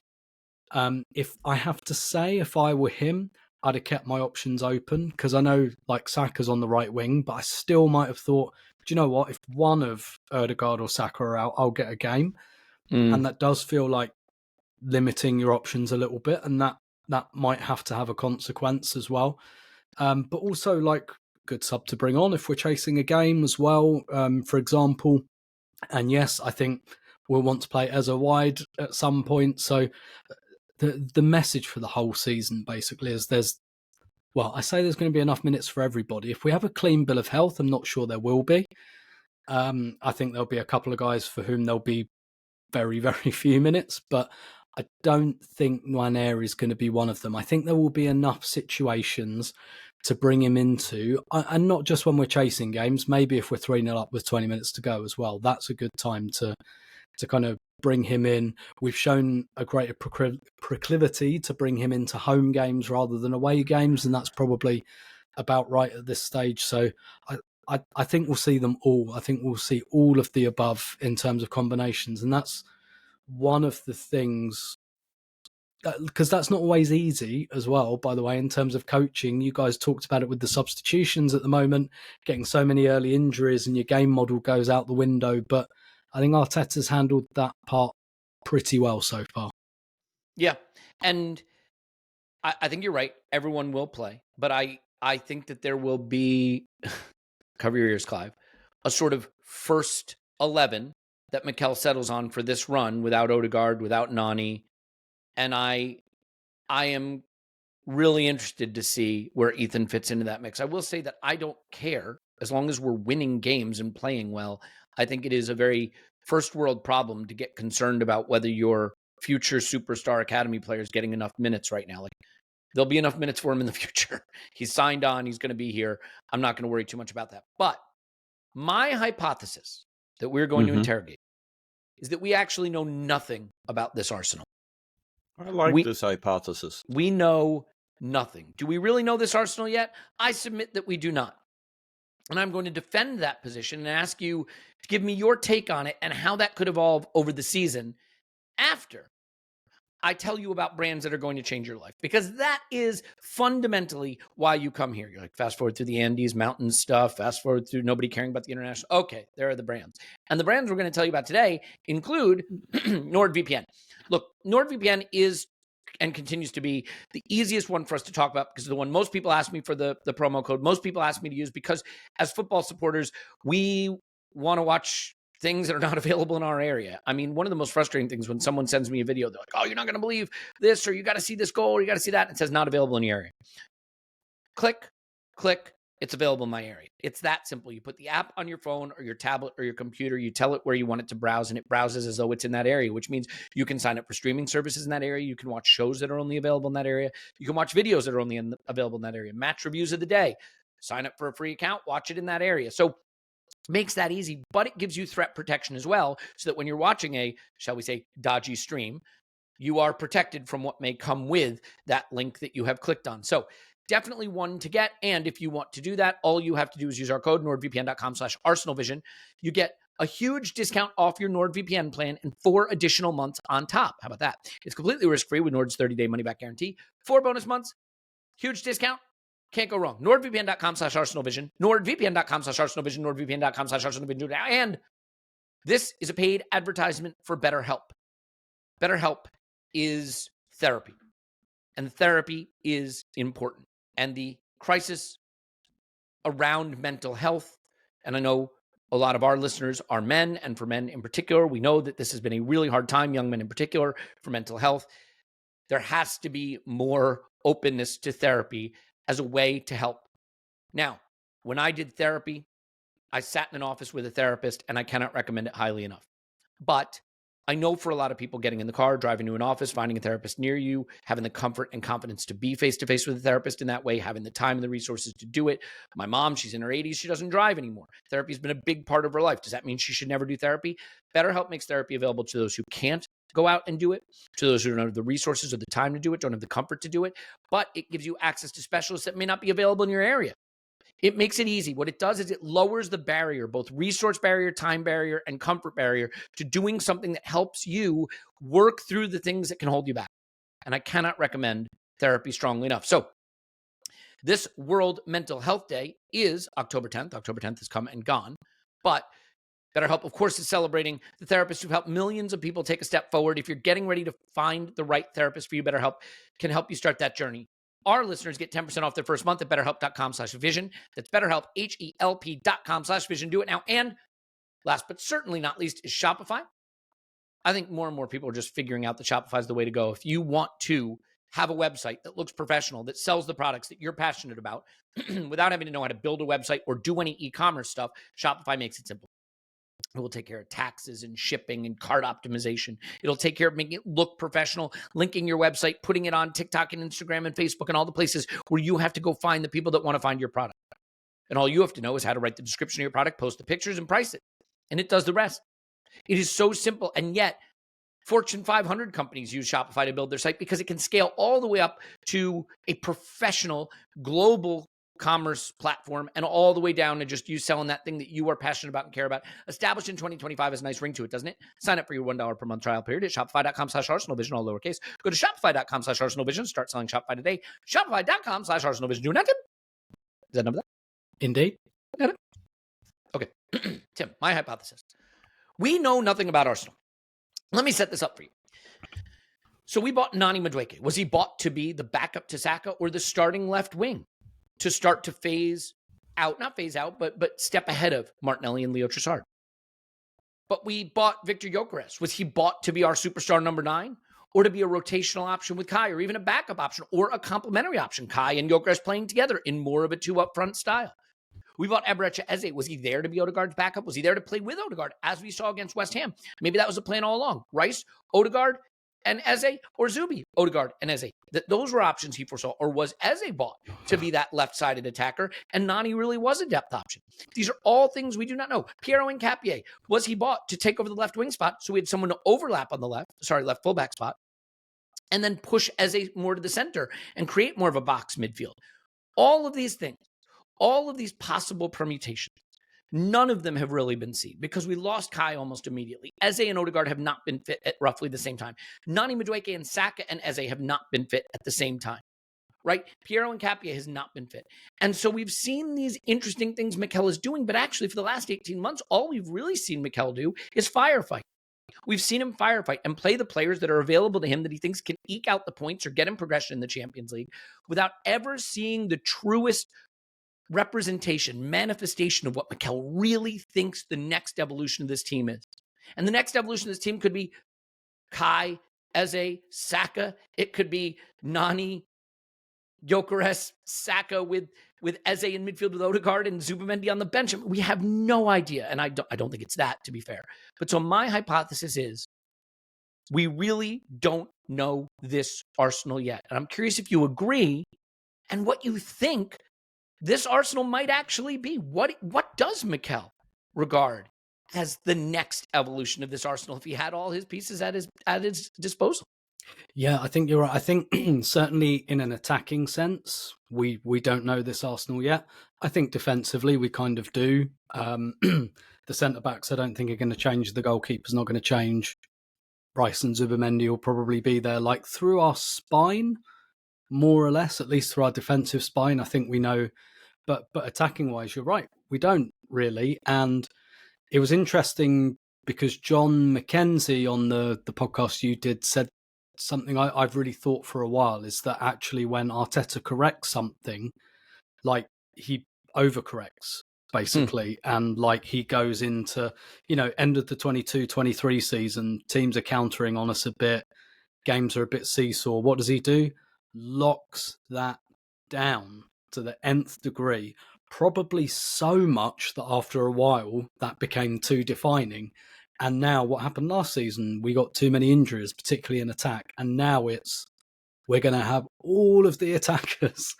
if I have to say, if I were him, I'd have kept my options open, because I know like Saka's on the right wing, but I still might have thought, do you know what? If one of Odegaard or Saka are out, I'll get a game. And that does feel like limiting your options a little bit, and that might have to have a consequence as well. But also like good sub to bring on if we're chasing a game as well, for example. And yes, I think we'll want to play Eze wide at some point. So the message for the whole season basically is there's going to be enough minutes for everybody. If we have a clean bill of health, I'm not sure there will be. I think there'll be a couple of guys for whom there'll be very, very few minutes, but I don't think Nwaneri is going to be one of them. I think there will be enough situations to bring him into, and not just when we're chasing games, maybe if we're 3-0 up with 20 minutes to go as well. That's a good time to kind of bring him in. We've shown a greater proclivity to bring him into home games rather than away games, and that's probably about right at this stage. So I think we'll see them all. I think we'll see all of the above in terms of combinations. And that's one of the things, because that's not always easy as well, by the way, in terms of coaching. You guys talked about it with the substitutions at the moment, getting so many early injuries and your game model goes out the window. But I think Arteta's handled that part pretty well so far. Yeah. And I think you're right. Everyone will play. But I think that there will be, cover your ears, Clive, a sort of first 11 that Mikel settles on for this run without Odegaard, without Nani. And I am really interested to see where Ethan fits into that mix. I will say that I don't care as long as we're winning games and playing well. I think it is a very first world problem to get concerned about whether your future superstar academy player is getting enough minutes right now. Like, there'll be enough minutes for him in the future. He's signed on. He's going to be here. I'm not going to worry too much about that. But my hypothesis that we're going to interrogate is that we actually know nothing about this Arsenal. I like this hypothesis. We know nothing. Do we really know this Arsenal yet? I submit that we do not. And I'm going to defend that position and ask you to give me your take on it and how that could evolve over the season after I tell you about brands that are going to change your life, because that is fundamentally why you come here. You're like, fast forward through the Andes, mountain stuff, fast forward through nobody caring about the international. Okay, there are the brands. And the brands we're going to tell you about today include NordVPN. Look, NordVPN is and continues to be the easiest one for us to talk about, because the one most people ask me for the promo code, most people ask me to use, because as football supporters, we want to watch things that are not available in our area. I mean, one of the most frustrating things when someone sends me a video, they're like, oh, you're not going to believe this, or you got to see this goal, or you got to see that. And it says not available in your area. Click, it's available in my area. It's that simple. You put the app on your phone or your tablet or your computer, you tell it where you want it to browse, and it browses as though it's in that area, which means you can sign up for streaming services in that area. You can watch shows that are only available in that area. You can watch videos that are only available in that area. Match reviews of the day. Sign up for a free account, watch it in that area. So makes that easy, but it gives you threat protection as well, so that when you're watching a, shall we say, dodgy stream, you are protected from what may come with that link that you have clicked on. So definitely one to get. And if you want to do that, all you have to do is use our code nordvpn.com/ArsenalVision. You get a huge discount off your NordVPN plan and 4 additional months on top. How about that? It's completely risk-free with Nord's 30-day money-back guarantee. 4 bonus months, huge discount. Can't go wrong. NordVPN.com/ArsenalVision. NordVPN.com/ArsenalVision. NordVPN.com/ArsenalVision. And this is a paid advertisement for BetterHelp. BetterHelp is therapy. And therapy is important. And the crisis around mental health, and I know a lot of our listeners are men, and for men in particular, we know that this has been a really hard time, young men in particular, for mental health. There has to be more openness to therapy as a way to help. Now, when I did therapy, I sat in an office with a therapist, and I cannot recommend it highly enough. But I know for a lot of people, getting in the car, driving to an office, finding a therapist near you, having the comfort and confidence to be face-to-face with a therapist in that way, having the time and the resources to do it. My mom, she's in her 80s. She doesn't drive anymore. Therapy has been a big part of her life. Does that mean she should never do therapy? BetterHelp makes therapy available to those who can't go out and do it, to those who don't have the resources or the time to do it, don't have the comfort to do it, but it gives you access to specialists that may not be available in your area. It makes it easy. What it does is it lowers the barrier, both resource barrier, time barrier, and comfort barrier, to doing something that helps you work through the things that can hold you back. And I cannot recommend therapy strongly enough. So this World Mental Health Day is October 10th. October 10th has come and gone, but BetterHelp, of course, is celebrating the therapists who've helped millions of people take a step forward. If you're getting ready to find the right therapist for you, BetterHelp can help you start that journey. Our listeners get 10% off their first month at BetterHelp.com/Vision. That's BetterHelp, HELP.com/Vision. Do it now. And last but certainly not least is Shopify. I think more and more people are just figuring out that Shopify is the way to go. If you want to have a website that looks professional, that sells the products that you're passionate about, without having to know how to build a website or do any e-commerce stuff, Shopify makes it simple. It will take care of taxes and shipping and cart optimization. It'll take care of making it look professional, linking your website, putting it on TikTok and Instagram and Facebook and all the places where you have to go find the people that want to find your product. And all you have to know is how to write the description of your product, post the pictures, and price it. And it does the rest. It is so simple. And yet, Fortune 500 companies use Shopify to build their site because it can scale all the way up to a professional global commerce platform, and all the way down to just you selling that thing that you are passionate about and care about. Established in 2025 has a nice ring to it, doesn't it? Sign up for your $1 per month trial period at shopify.com/ArsenalVision, all lowercase. Go to shopify.com/ArsenalVision. Start selling Shopify today. Shopify.com/ArsenalVision. Do not Tim? Is that number that? Indeed. Got it. Okay. Tim, my hypothesis. We know nothing about Arsenal. Let me set this up for you. So we bought Nani Madueke. Was he bought to be the backup to Saka or the starting left wing to start to phase out, not phase out, but step ahead of Martinelli and Leo Trossard? But we bought Victor Gyökeres. Was he bought to be our superstar number 9 or to be a rotational option with Kai, or even a backup option or a complementary option? Kai and Gyökeres playing together in more of a 2 up front style. We bought Eberechi Eze. Was he there to be Odegaard's backup? Was he there to play with Odegaard, as we saw against West Ham? Maybe that was the plan all along. Rice, Odegaard, and Eze, or Zubi, Odegaard, and Eze. Those were options he foresaw. Or was Eze bought to be that left-sided attacker, and Nani really was a depth option? These are all things we do not know. Piero Hincapié, was he bought to take over the left wing spot so we had someone to overlap on the left fullback spot, and then push Eze more to the center and create more of a box midfield? All of these things, all of these possible permutations, none of them have really been seen because we lost Kai almost immediately. Eze and Odegaard have not been fit at roughly the same time. Nani Madueke and Saka and Eze have not been fit at the same time, right? Piero Hincapié has not been fit. And so we've seen these interesting things Mikel is doing, but actually for the last 18 months, all we've really seen Mikel do is firefight. We've seen him firefight and play the players that are available to him that he thinks can eke out the points or get him progression in the Champions League without ever seeing the truest representation, manifestation of what Mikel really thinks the next evolution of this team is. And the next evolution of this team could be Kai, Eze, Saka. It could be Nani, Gyökeres, Saka with Eze in midfield with Odegaard and Zubimendi on the bench. We have no idea, and I don't think it's that, to be fair. But so my hypothesis is we really don't know this Arsenal yet. And I'm curious if you agree and what you think this Arsenal might actually be. What does Mikel regard as the next evolution of this Arsenal if he had all his pieces at his disposal? Yeah, I think you're right. I think certainly in an attacking sense, we don't know this Arsenal yet. I think defensively we kind of do. The centre-backs I don't think are going to change. The goalkeeper's not going to change. Rice and Zubimendi will probably be there like through our spine, more or less, at least through our defensive spine. I think we know. But attacking-wise, you're right. We don't really. And it was interesting because John McKenzie on the podcast you did said something I've really thought for a while, is that actually when Arteta corrects something, like he overcorrects, basically. And like he goes into, end of the 22-23 season, teams are countering on us a bit, games are a bit seesaw. What does he do? Locks that down to the nth degree, probably so much that after a while that became too defining. And now what happened last season, we got too many injuries, particularly in attack. And now we're going to have all of the attackers.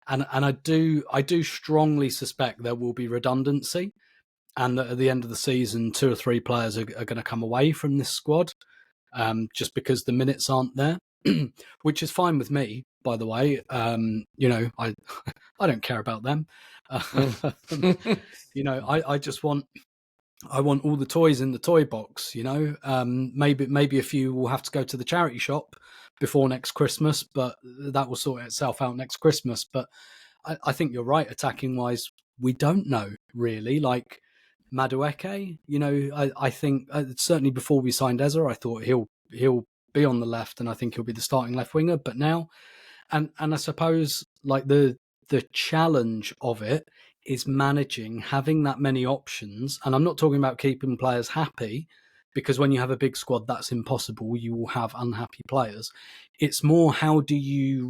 And I do strongly suspect there will be redundancy, and that at the end of the season, 2 or 3 players are going to come away from this squad just because the minutes aren't there, which is fine with me, by the way. I don't care about them. I just want all the toys in the toy box. Maybe a few will have to go to the charity shop before next Christmas, but that will sort itself out next Christmas. But I think you're right. Attacking wise, we don't know really. Like Madueke, I think certainly before we signed Ezra, I thought he'll be on the left, and I think he'll be the starting left winger. But now, and I suppose like the challenge of it is managing having that many options. And I'm not talking about keeping players happy, because when you have a big squad, that's impossible. You will have unhappy players. It's more, how do you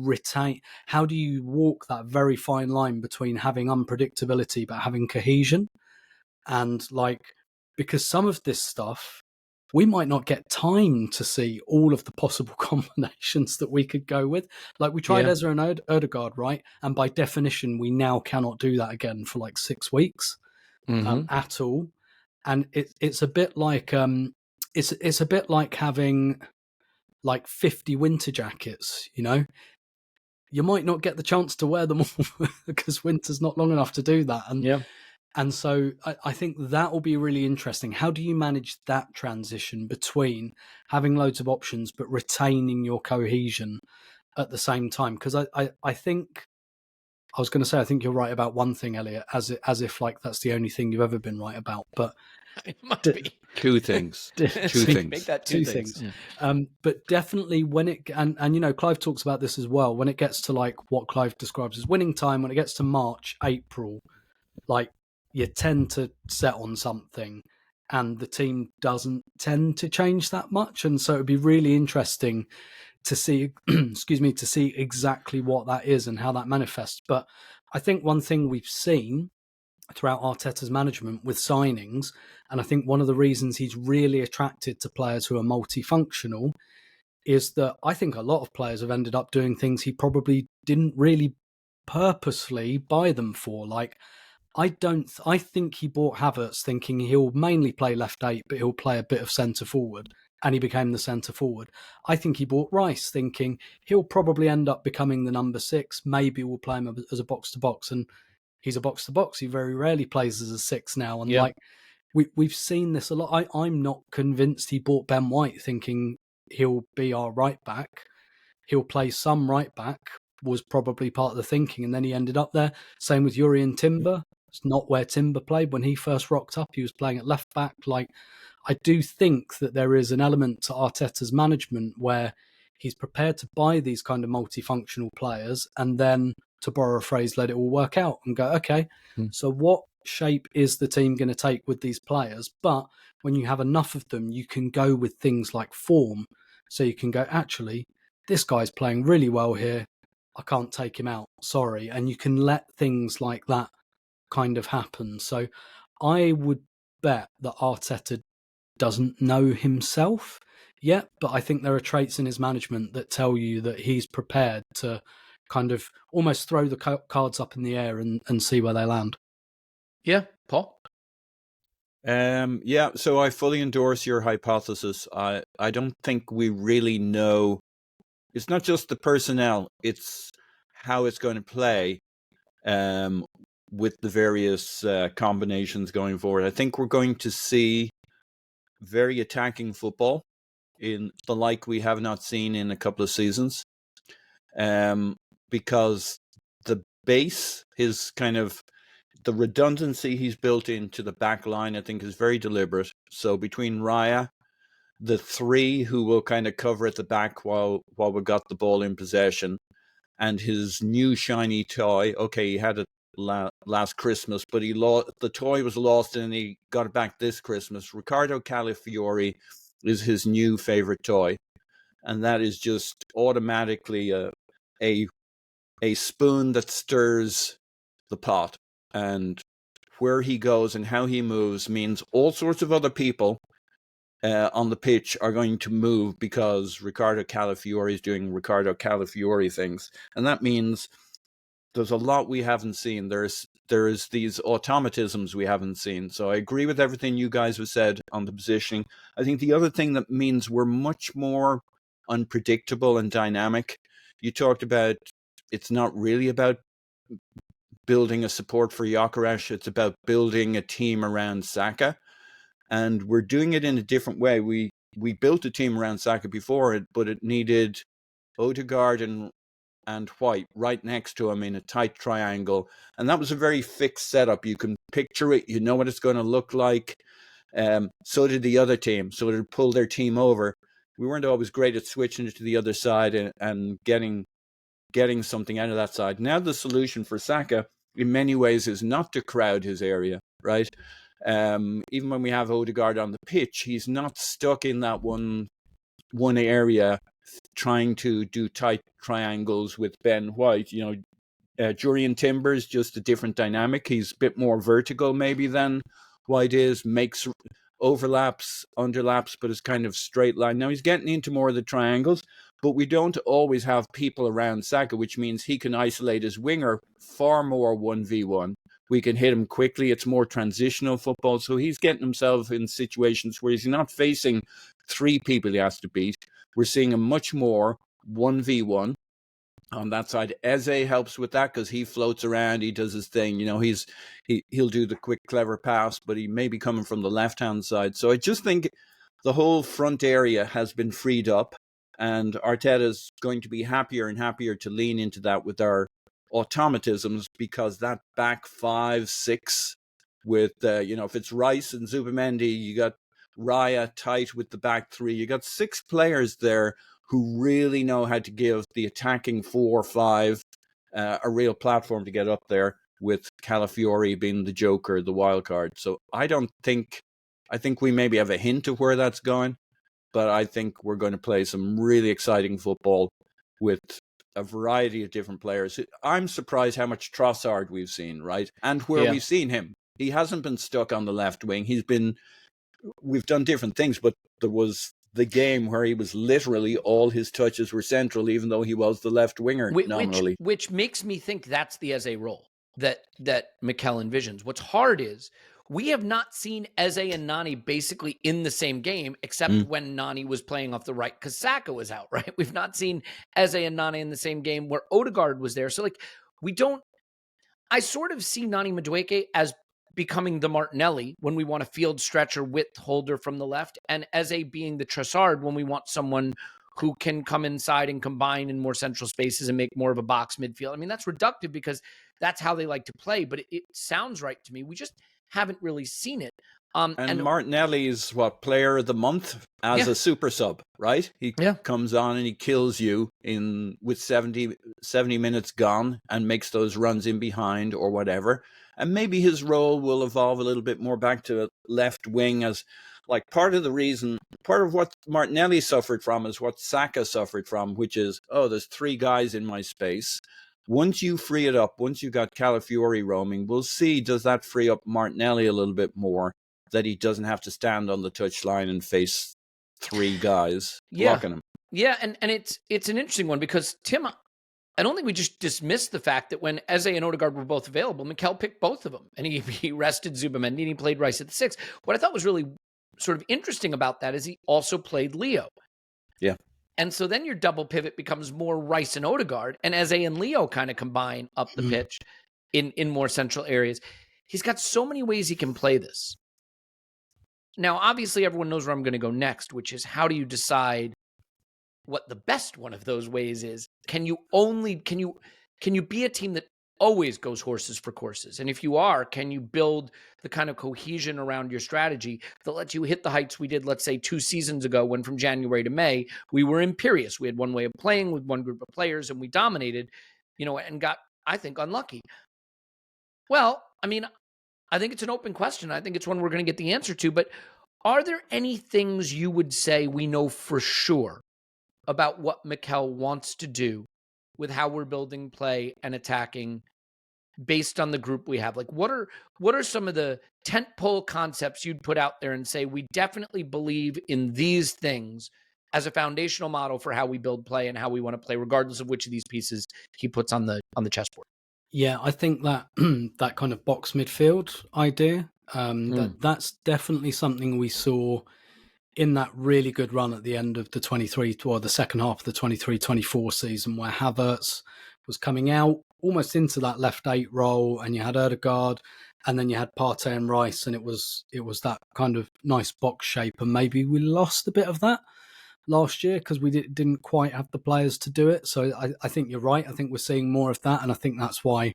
walk that very fine line between having unpredictability but having cohesion? And because some of this stuff, we might not get time to see all of the possible combinations that we could go with. Like we tried Ezra and Odegaard, right? And by definition, we now cannot do that again for 6 weeks at all. And it's a bit like it's a bit like having 50 winter jackets. you might not get the chance to wear them all because winter's not long enough to do that. And so I think that will be really interesting. How do you manage that transition between having loads of options but retaining your cohesion at the same time? Because I think I was going to say, I think you're right about one thing, Elliot, as if like that's the only thing you've ever been right about. But it might be two things. Two things. Make that two things. Yeah. But definitely when it and you know, Clive talks about this as well. When it gets to like what Clive describes as winning time, when it gets to March, April, like you tend to set on something, and the team doesn't tend to change that much. And so it'd be really interesting to see, to see exactly what that is and how that manifests. But I think one thing we've seen throughout Arteta's management with signings, and I think one of the reasons he's really attracted to players who are multifunctional, is that I think a lot of players have ended up doing things he probably didn't really purposely buy them for. Like, I think he bought Havertz thinking he'll mainly play left 8, but he'll play a bit of centre forward. And he became the centre forward. I think he bought Rice thinking he'll probably end up becoming the number 6. Maybe we'll play him as a box-to-box. And he's a box-to-box. He very rarely plays as a 6 now. And like we've seen this a lot. I'm not convinced he bought Ben White thinking he'll be our right back. He'll play some right back was probably part of the thinking. And then he ended up there. Same with Yuri and Timber. It's not where Timber played when he first rocked up. He was playing at left back. Like, I do think that there is an element to Arteta's management where he's prepared to buy these kind of multifunctional players and then, to borrow a phrase, let it all work out and go, okay, so what shape is the team going to take with these players? But when you have enough of them, you can go with things like form. So you can go, actually, this guy's playing really well here. I can't take him out. Sorry. And you can let things like that kind of happen. So I would bet that Arteta doesn't know himself yet, but I think there are traits in his management that tell you that he's prepared to kind of almost throw the cards up in the air and see where they land. Yeah, Paul? Yeah, so I fully endorse your hypothesis. I don't think we really know. It's not just the personnel, it's how it's going to play with the various combinations going forward. I think we're going to see very attacking football in the like we have not seen in a couple of seasons, because the base, his kind of the redundancy he's built into the back line, I think, is very deliberate. So between Raya, the 3 who will kind of cover at the back while we've got the ball in possession, and his new shiny toy. Okay, he had it last Christmas, but the toy was lost and he got it back this Christmas. Ricardo Calafiori is his new favorite toy, and that is just automatically a spoon that stirs the pot, and where he goes and how he moves means all sorts of other people on the pitch are going to move because Ricardo Calafiori is doing Ricardo Calafiori things, and that means there's a lot we haven't seen. There's these automatisms we haven't seen. So I agree with everything you guys have said on the positioning. I think the other thing that means we're much more unpredictable and dynamic. You talked about it's not really about building a support for Gyökeres. It's about building a team around Saka. And we're doing it in a different way. We built a team around Saka before it, but it needed Odegaard and White right next to him in a tight triangle. And that was a very fixed setup. You can picture it. You know what it's going to look like. So did the other team. So it pulled their team over. We weren't always great at switching it to the other side and getting something out of that side. Now the solution for Saka, in many ways, is not to crowd his area, right? Even when we have Odegaard on the pitch, he's not stuck in that one area trying to do tight triangles with Ben White. Jurian Timber's just a different dynamic. He's a bit more vertical maybe than White is, makes overlaps, underlaps, but is kind of straight line. Now he's getting into more of the triangles, but we don't always have people around Saka, which means he can isolate his winger far more 1v1. We can hit him quickly. It's more transitional football. So he's getting himself in situations where he's not facing 3 people he has to beat. We're seeing a much more 1v1. on that side. Eze helps with that because he floats around, he does his thing. He'll do the quick, clever pass, but he may be coming from the left-hand side. So I just think the whole front area has been freed up, and Arteta's going to be happier and happier to lean into that with our automatisms, because that back 5-6 with, if it's Rice and Zubimendi, you got Raya tight with the back 3. You got 6 players there who really know how to give the attacking 4-5 a real platform to get up there, with Calafiori being the joker, the wild card. So I think we maybe have a hint of where that's going, but I think we're going to play some really exciting football with a variety of different players. I'm surprised how much Trossard we've seen, right? And where we've seen him. He hasn't been stuck on the left wing. We've done different things, but there was the game where he was literally, all his touches were central, even though he was the left winger nominally. Which makes me think that's the Eze role that Mikel envisions. What's hard is we have not seen Eze and Nani basically in the same game, except when Nani was playing off the right because Saka was out, right? We've not seen Eze and Nani in the same game where Odegaard was there. So I sort of see Nani Madueke as becoming the Martinelli when we want a field stretcher width holder from the left, and Eze being the Trossard when we want someone who can come inside and combine in more central spaces and make more of a box midfield. I mean, that's reductive because that's how they like to play, but it sounds right to me. We just haven't really seen it. And Martinelli's player of the month as a super sub, right? He comes on and he kills you with 70 minutes gone and makes those runs in behind or whatever. And maybe his role will evolve a little bit more back to left wing, as like part of what Martinelli suffered from is what Saka suffered from, which is, there's 3 guys in my space. Once you free it up, once you got Calafiori roaming, we'll see, does that free up Martinelli a little bit more, that he doesn't have to stand on the touchline and face 3 guys blocking him. Yeah, and it's an interesting one because, Tim, I don't think we just dismissed the fact that when Eze and Odegaard were both available, Mikel picked both of them, and he rested Zubimendi and he played Rice at the 6. What I thought was really sort of interesting about that is he also played Leo. Yeah. And so then your double pivot becomes more Rice and Odegaard, and Eze and Leo kind of combine up the pitch in more central areas. He's got so many ways he can play this. Now, obviously, everyone knows where I'm going to go next, which is how do you decide what the best one of those ways is? Can you be a team that always goes horses for courses? And if you are, can you build the kind of cohesion around your strategy that lets you hit the heights we did, let's say 2 seasons ago, when from January to May, we were imperious. We had one way of playing with one group of players and we dominated, and got, I think, unlucky. Well, I mean, I think it's an open question. I think it's one we're going to get the answer to, but are there any things you would say we know for sure about what Mikel wants to do with how we're building play and attacking based on the group we have? Like, what are some of the tentpole concepts you'd put out there and say, we definitely believe in these things as a foundational model for how we build play and how we want to play, regardless of which of these pieces he puts on the chessboard? Yeah, I think that that kind of box midfield idea, that's definitely something we saw in that really good run at the end of the 23, or the second half of the 23-24 season, where Havertz was coming out almost into that left 8 role, and you had Odegaard, and then you had Partey and Rice, and it was that kind of nice box shape, and maybe we lost a bit of that last year because we didn't quite have the players to do it. So I think you're right. I think we're seeing more of that, and I think that's why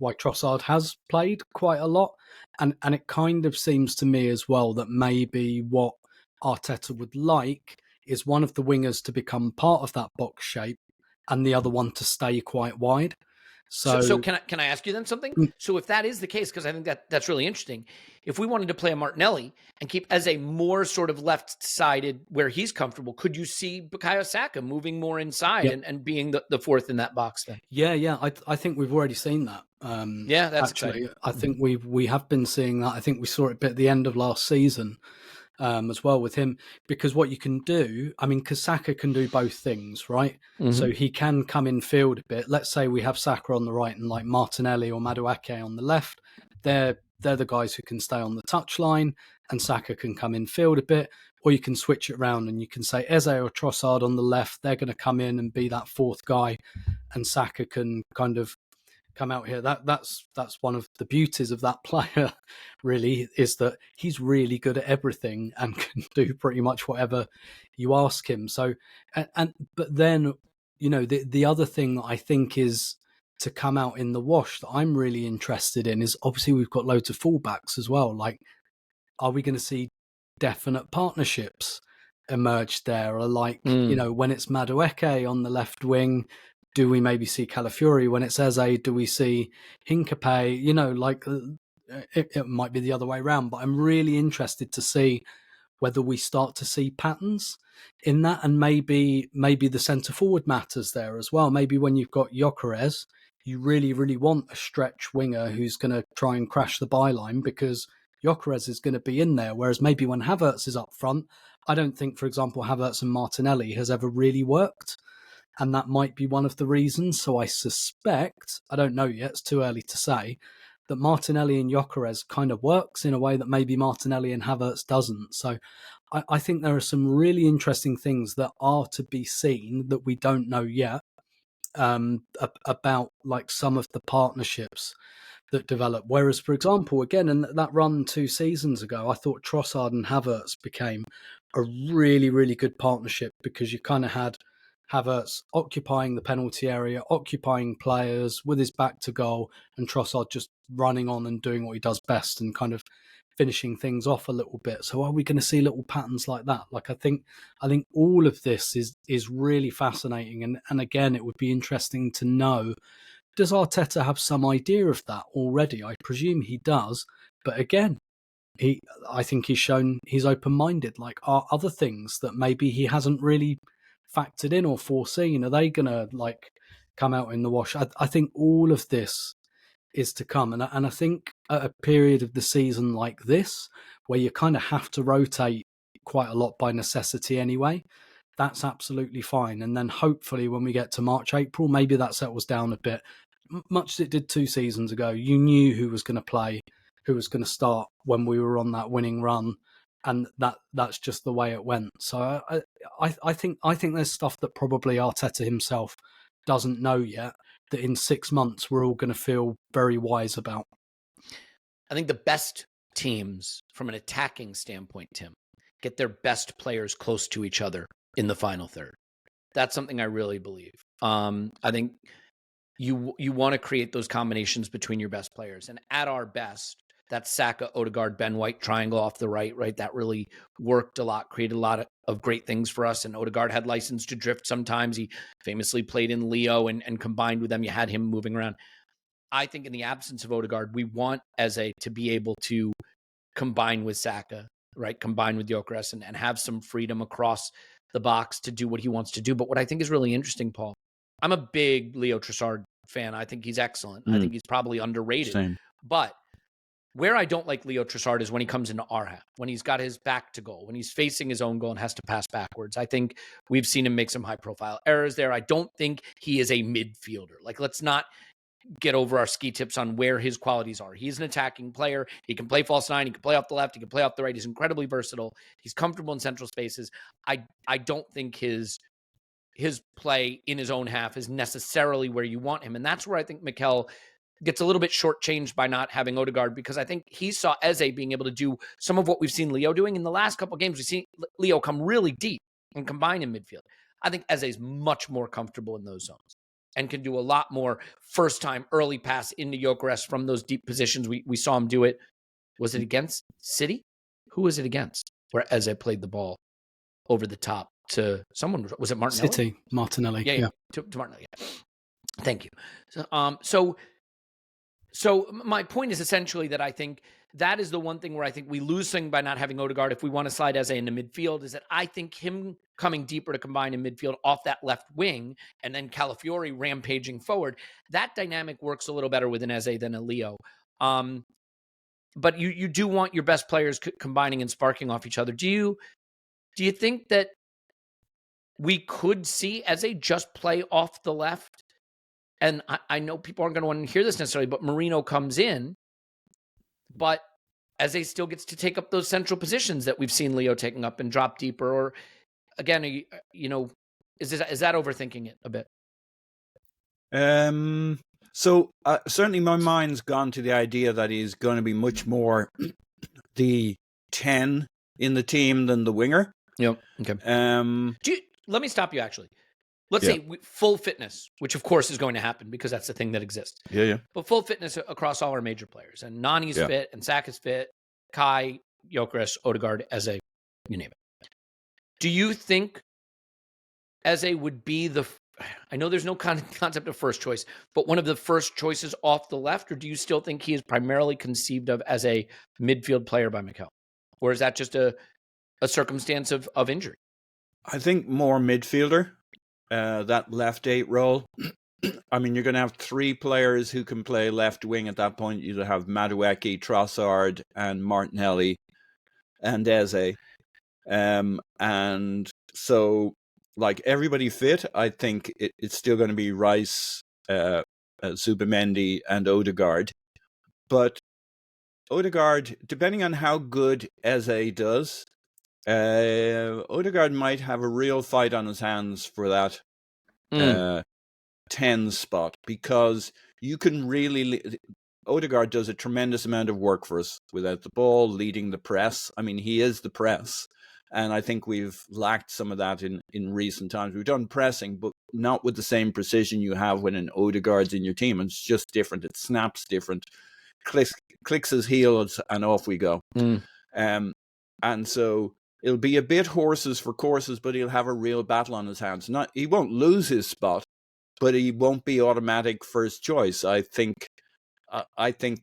Trossard has played quite a lot, and it kind of seems to me as well that maybe what Arteta would like is one of the wingers to become part of that box shape and the other one to stay quite wide. So can I ask you then something? So if that is the case, because I think that's really interesting, if we wanted to play a Martinelli and keep Eze more sort of left-sided where he's comfortable, could you see Bukayo Saka moving more inside and being the fourth in that box then? Yeah. I think we've already seen that. That's actually exciting. I think we have been seeing that. I think we saw it a bit at the end of last season. As well with him, because what you can do, I mean, because Saka can do both things, right? Mm-hmm. So he can come in field a bit. Let's say we have Saka on the right and like Martinelli or Madueke on the left. They're they're the guys who can stay on the touchline and Saka can come in field a bit, or you can switch it around and you can say Eze or Trossard on the left, they're going to come in and be that fourth guy, and Saka can kind of come out here. That's one of the beauties of that player, really, is that he's really good at everything and can do pretty much whatever you ask him. So, but then, the other thing that I think is to come out in the wash that I'm really interested in is obviously we've got loads of fullbacks as well. Like, are we going to see definite partnerships emerge there? Or like, when it's Madueke on the left wing, do we maybe see Calafiori? When it's Eze, do we see Hincapié? It might be the other way around, but I'm really interested to see whether we start to see patterns in that, and maybe the centre forward matters there as well. Maybe when you've got Gyökeres, you really, really want a stretch winger who's going to try and crash the byline because Gyökeres is going to be in there. Whereas maybe when Havertz is up front, I don't think, for example, Havertz and Martinelli has ever really worked. And that might be one of the reasons. So I suspect, I don't know yet, it's too early to say, that Martinelli and Gyökeres kind of works in a way that maybe Martinelli and Havertz doesn't. So I think there are some really interesting things that are to be seen that we don't know yet about like some of the partnerships that develop. Whereas, for example, again, in that run 2 seasons ago, I thought Trossard and Havertz became a really, really good partnership because you kind of had Havertz occupying the penalty area, occupying players with his back to goal, and Trossard just running on and doing what he does best and kind of finishing things off a little bit. So are we going to see little patterns like that? Like I think all of this is really fascinating, and again, it would be interesting to know, does Arteta have some idea of that already? I presume he does, but again, I think he's shown he's open-minded. Like, are other things that maybe he hasn't really factored in or foreseen, are they gonna like come out in the wash? I think all of this is to come, and I think at a period of the season like this, where you kind of have to rotate quite a lot by necessity anyway, that's absolutely fine. And then hopefully when we get to March, April, maybe that settles down a bit. Much as it did 2 seasons ago, you knew who was going to play, who was going to start when we were on that winning run, and that's just the way it went. So I think there's stuff that probably Arteta himself doesn't know yet, that in 6 months we're all going to feel very wise about. I think the best teams from an attacking standpoint, Tim, get their best players close to each other in the final third. That's something I really believe. I think you want to create those combinations between your best players. And at our best, that Saka, Odegaard, Ben White triangle off the right, that really worked a lot, created a lot of great things for us. And Odegaard had license to drift sometimes. He famously played in Leo and combined with them. You had him moving around. I think in the absence of Odegaard, we want Eze to be able to combine with Saka, right? Combine with Gyökeres and have some freedom across the box to do what he wants to do. But what I think is really interesting, Paul, I'm a big Leo Trossard fan. I think he's excellent. I think he's probably underrated. Same. But where I don't like Leo Trossard is when he comes into our half, when he's got his back to goal, when he's facing his own goal and has to pass backwards. I think we've seen him make some high-profile errors there. I don't think he is a midfielder. Like, let's not get over our ski tips on where his qualities are. He's an attacking player. He can play false nine. He can play off the left. He can play off the right. He's incredibly versatile. He's comfortable in central spaces. I don't think his play in his own half is necessarily where you want him. And that's where I think Mikel gets a little bit shortchanged by not having Odegaard, because I think he saw Eze being able to do some of what we've seen Leo doing. In the last couple of games, we've seen Leo come really deep and combine in midfield. I think Eze is much more comfortable in those zones and can do a lot more first-time early pass into Gyökeres from those deep positions. We saw him do it. Was it against City? Who was it against? Where Eze played the ball over the top to someone. Was it Martinelli? City, Martinelli. Yeah. To Martinelli. Yeah. Thank you. So my point is essentially that I think that is the one thing where I think we lose thing by not having Odegaard if we want to slide Eze into midfield, is that I think him coming deeper to combine in midfield off that left wing and then Calafiori rampaging forward, that dynamic works a little better with an Eze than a Leo. But you do want your best players combining and sparking off each other. Do you think that we could see Eze just play off the left? And I know people aren't going to want to hear this necessarily, but Marino comes in but Eze still gets to take up those central positions that we've seen Leo taking up and drop deeper. Or again, is that overthinking it a bit? So certainly my mind's gone to the idea that he's going to be much more the 10 in the team than the winger. Yep. Okay. Let me stop you, actually. Let's say full fitness, which of course is going to happen because that's the thing that exists. Yeah. But full fitness across all our major players. And Nani's fit, and Saka's fit, Kai, Gyökeres, Odegaard, Eze, you name it. Do you think Eze would be I know there's no concept of first choice, but one of the first choices off the left, or do you still think he is primarily conceived of as a midfield player by Mikel? Or is that just a circumstance of injury? I think more midfielder, that left 8 role. I mean, you're going to have 3 players who can play left wing at that point. You'll have Madueke, Trossard, and Martinelli, and Eze. And so, like, everybody fit, I think it's still going to be Rice, Zubimendi, and Odegaard. But Odegaard, depending on how good Eze does, Odegaard might have a real fight on his hands for that 10 spot, because you can really... Odegaard does a tremendous amount of work for us without the ball, leading the press. I mean, he is the press. And I think we've lacked some of that in recent times. We've done pressing, but not with the same precision you have when an Odegaard's in your team. It's just different. It snaps different. Clicks his heels and off we go. And so it'll be a bit horses for courses, but he'll have a real battle on his hands. He won't lose his spot, but he won't be automatic first choice. I think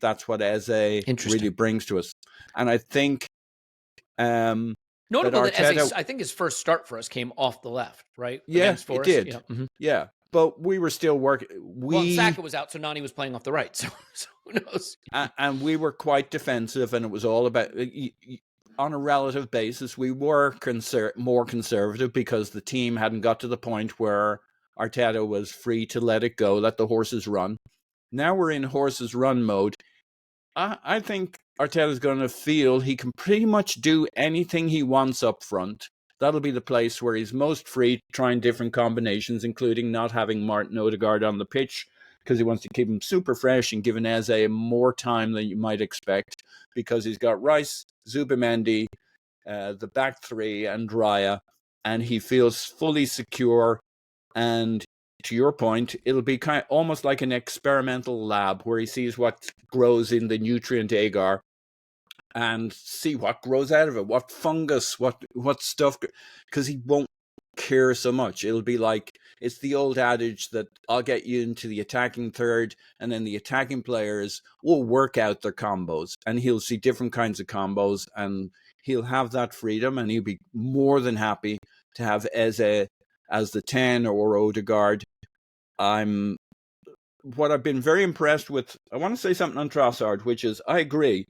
that's what Eze really brings to us. And I think... notable that Eze, I think his first start for us came off the left, right? Yeah, it did. Yeah, but we were still working. Well, Saka was out, so Nani was playing off the right. So who knows? And we were quite defensive, and it was all about... On a relative basis, we were more conservative because the team hadn't got to the point where Arteta was free to let it go, let the horses run. Now we're in horses run mode. I think Arteta's going to feel he can pretty much do anything he wants up front. That'll be the place where he's most free, trying different combinations, including not having Martin Odegaard on the pitch, because he wants to keep him super fresh and giving Eze more time than you might expect, because he's got Rice, Zubimendi, the back 3, and Raya, and he feels fully secure. And to your point, it'll be kind of almost like an experimental lab where he sees what grows in the nutrient agar and see what grows out of it, what fungus, what stuff, because he won't care so much. It'll be like, it's the old adage that I'll get you into the attacking third, and then the attacking players will work out their combos, and he'll see different kinds of combos, and he'll have that freedom, and he'll be more than happy to have Eze as the 10 or Odegaard. What I've been very impressed with, I want to say something on Trossard, which is, I agree,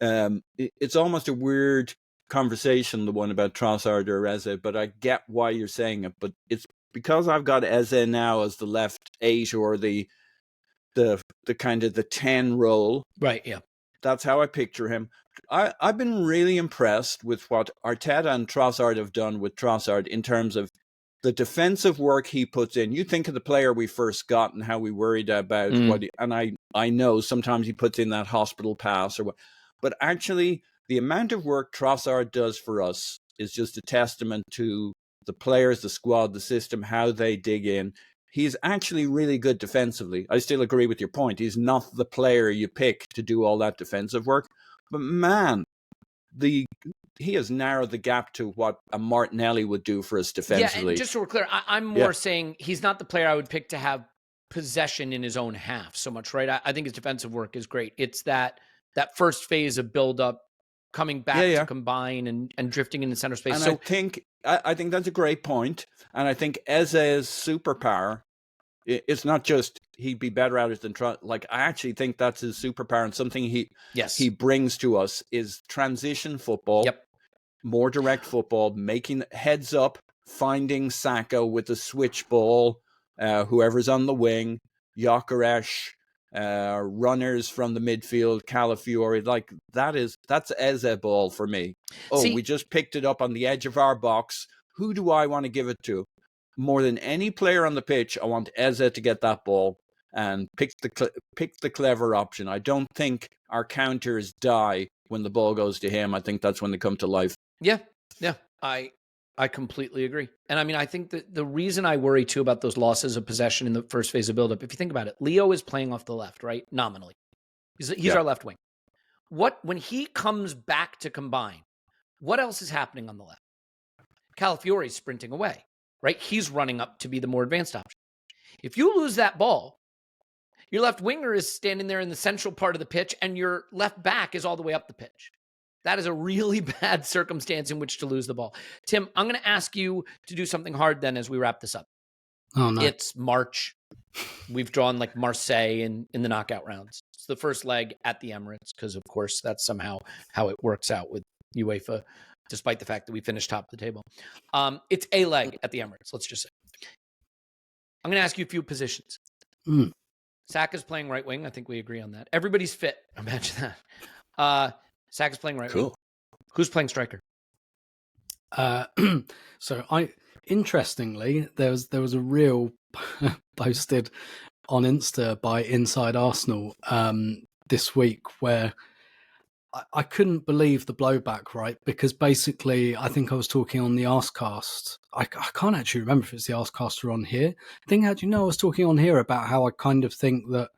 it's almost a weird conversation, the one about Trossard or Eze, but I get why you're saying it. But it's because I've got Eze now as the left 8 or the kind of the 10 role. Right, yeah. That's how I picture him. I've been really impressed with what Arteta and Trossard have done with Trossard in terms of the defensive work he puts in. You think of the player we first got and how we worried about and I know sometimes he puts in that hospital pass or what, but actually the amount of work Trossard does for us is just a testament to the players, the squad, the system, how they dig in. He's actually really good defensively. I still agree with your point. He's not the player you pick to do all that defensive work, but man, he has narrowed the gap to what a Martinelli would do for us defensively. Yeah, and just so we're clear, I'm more saying he's not the player I would pick to have possession in his own half so much, right? I think his defensive work is great. It's that first phase of build-up, coming back to combine and drifting in the center space. And so I think that's a great point. And I think Eze's superpower, it's not just he'd be better at it than I actually think that's his superpower, and something he brings to us is transition football. Yep. More direct football, making heads up, finding Saka with the switch ball, whoever's on the wing, Gyökeres, runners from the midfield, Calafiori. Like that's Eze ball for me. We just picked it up on the edge of our box. Who do I want to give it to? More than any player on the pitch, I want Eze to get that ball and pick the clever option. I don't think our counters die when the ball goes to him. I think that's when they come to life. Yeah. I completely agree. And I mean, I think that the reason I worry too about those losses of possession in the first phase of buildup, if you think about it, Leo is playing off the left, right? Nominally. He's our left wing. When he comes back to combine, what else is happening on the left? Calafiori is sprinting away, right? He's running up to be the more advanced option. If you lose that ball, your left winger is standing there in the central part of the pitch and your left back is all the way up the pitch. That is a really bad circumstance in which to lose the ball. Tim, I'm going to ask you to do something hard then as we wrap this up. Oh, no. It's March. We've drawn like Marseille in the knockout rounds. It's the first leg at the Emirates because, of course, that's somehow how it works out with UEFA, despite the fact that we finished top of the table. It's a leg at the Emirates, let's just say. I'm going to ask you a few positions. Saka's playing right wing. I think we agree on that. Everybody's fit. Imagine that. Saka's playing right wing. Who's playing striker? Interestingly, there was a reel posted on Insta by Inside Arsenal this week where I couldn't believe the blowback, right? Because basically, I think I was talking on the Arsecast. I can't actually remember if it's the Arsecast or on here. I think, I was talking on here about how I kind of think that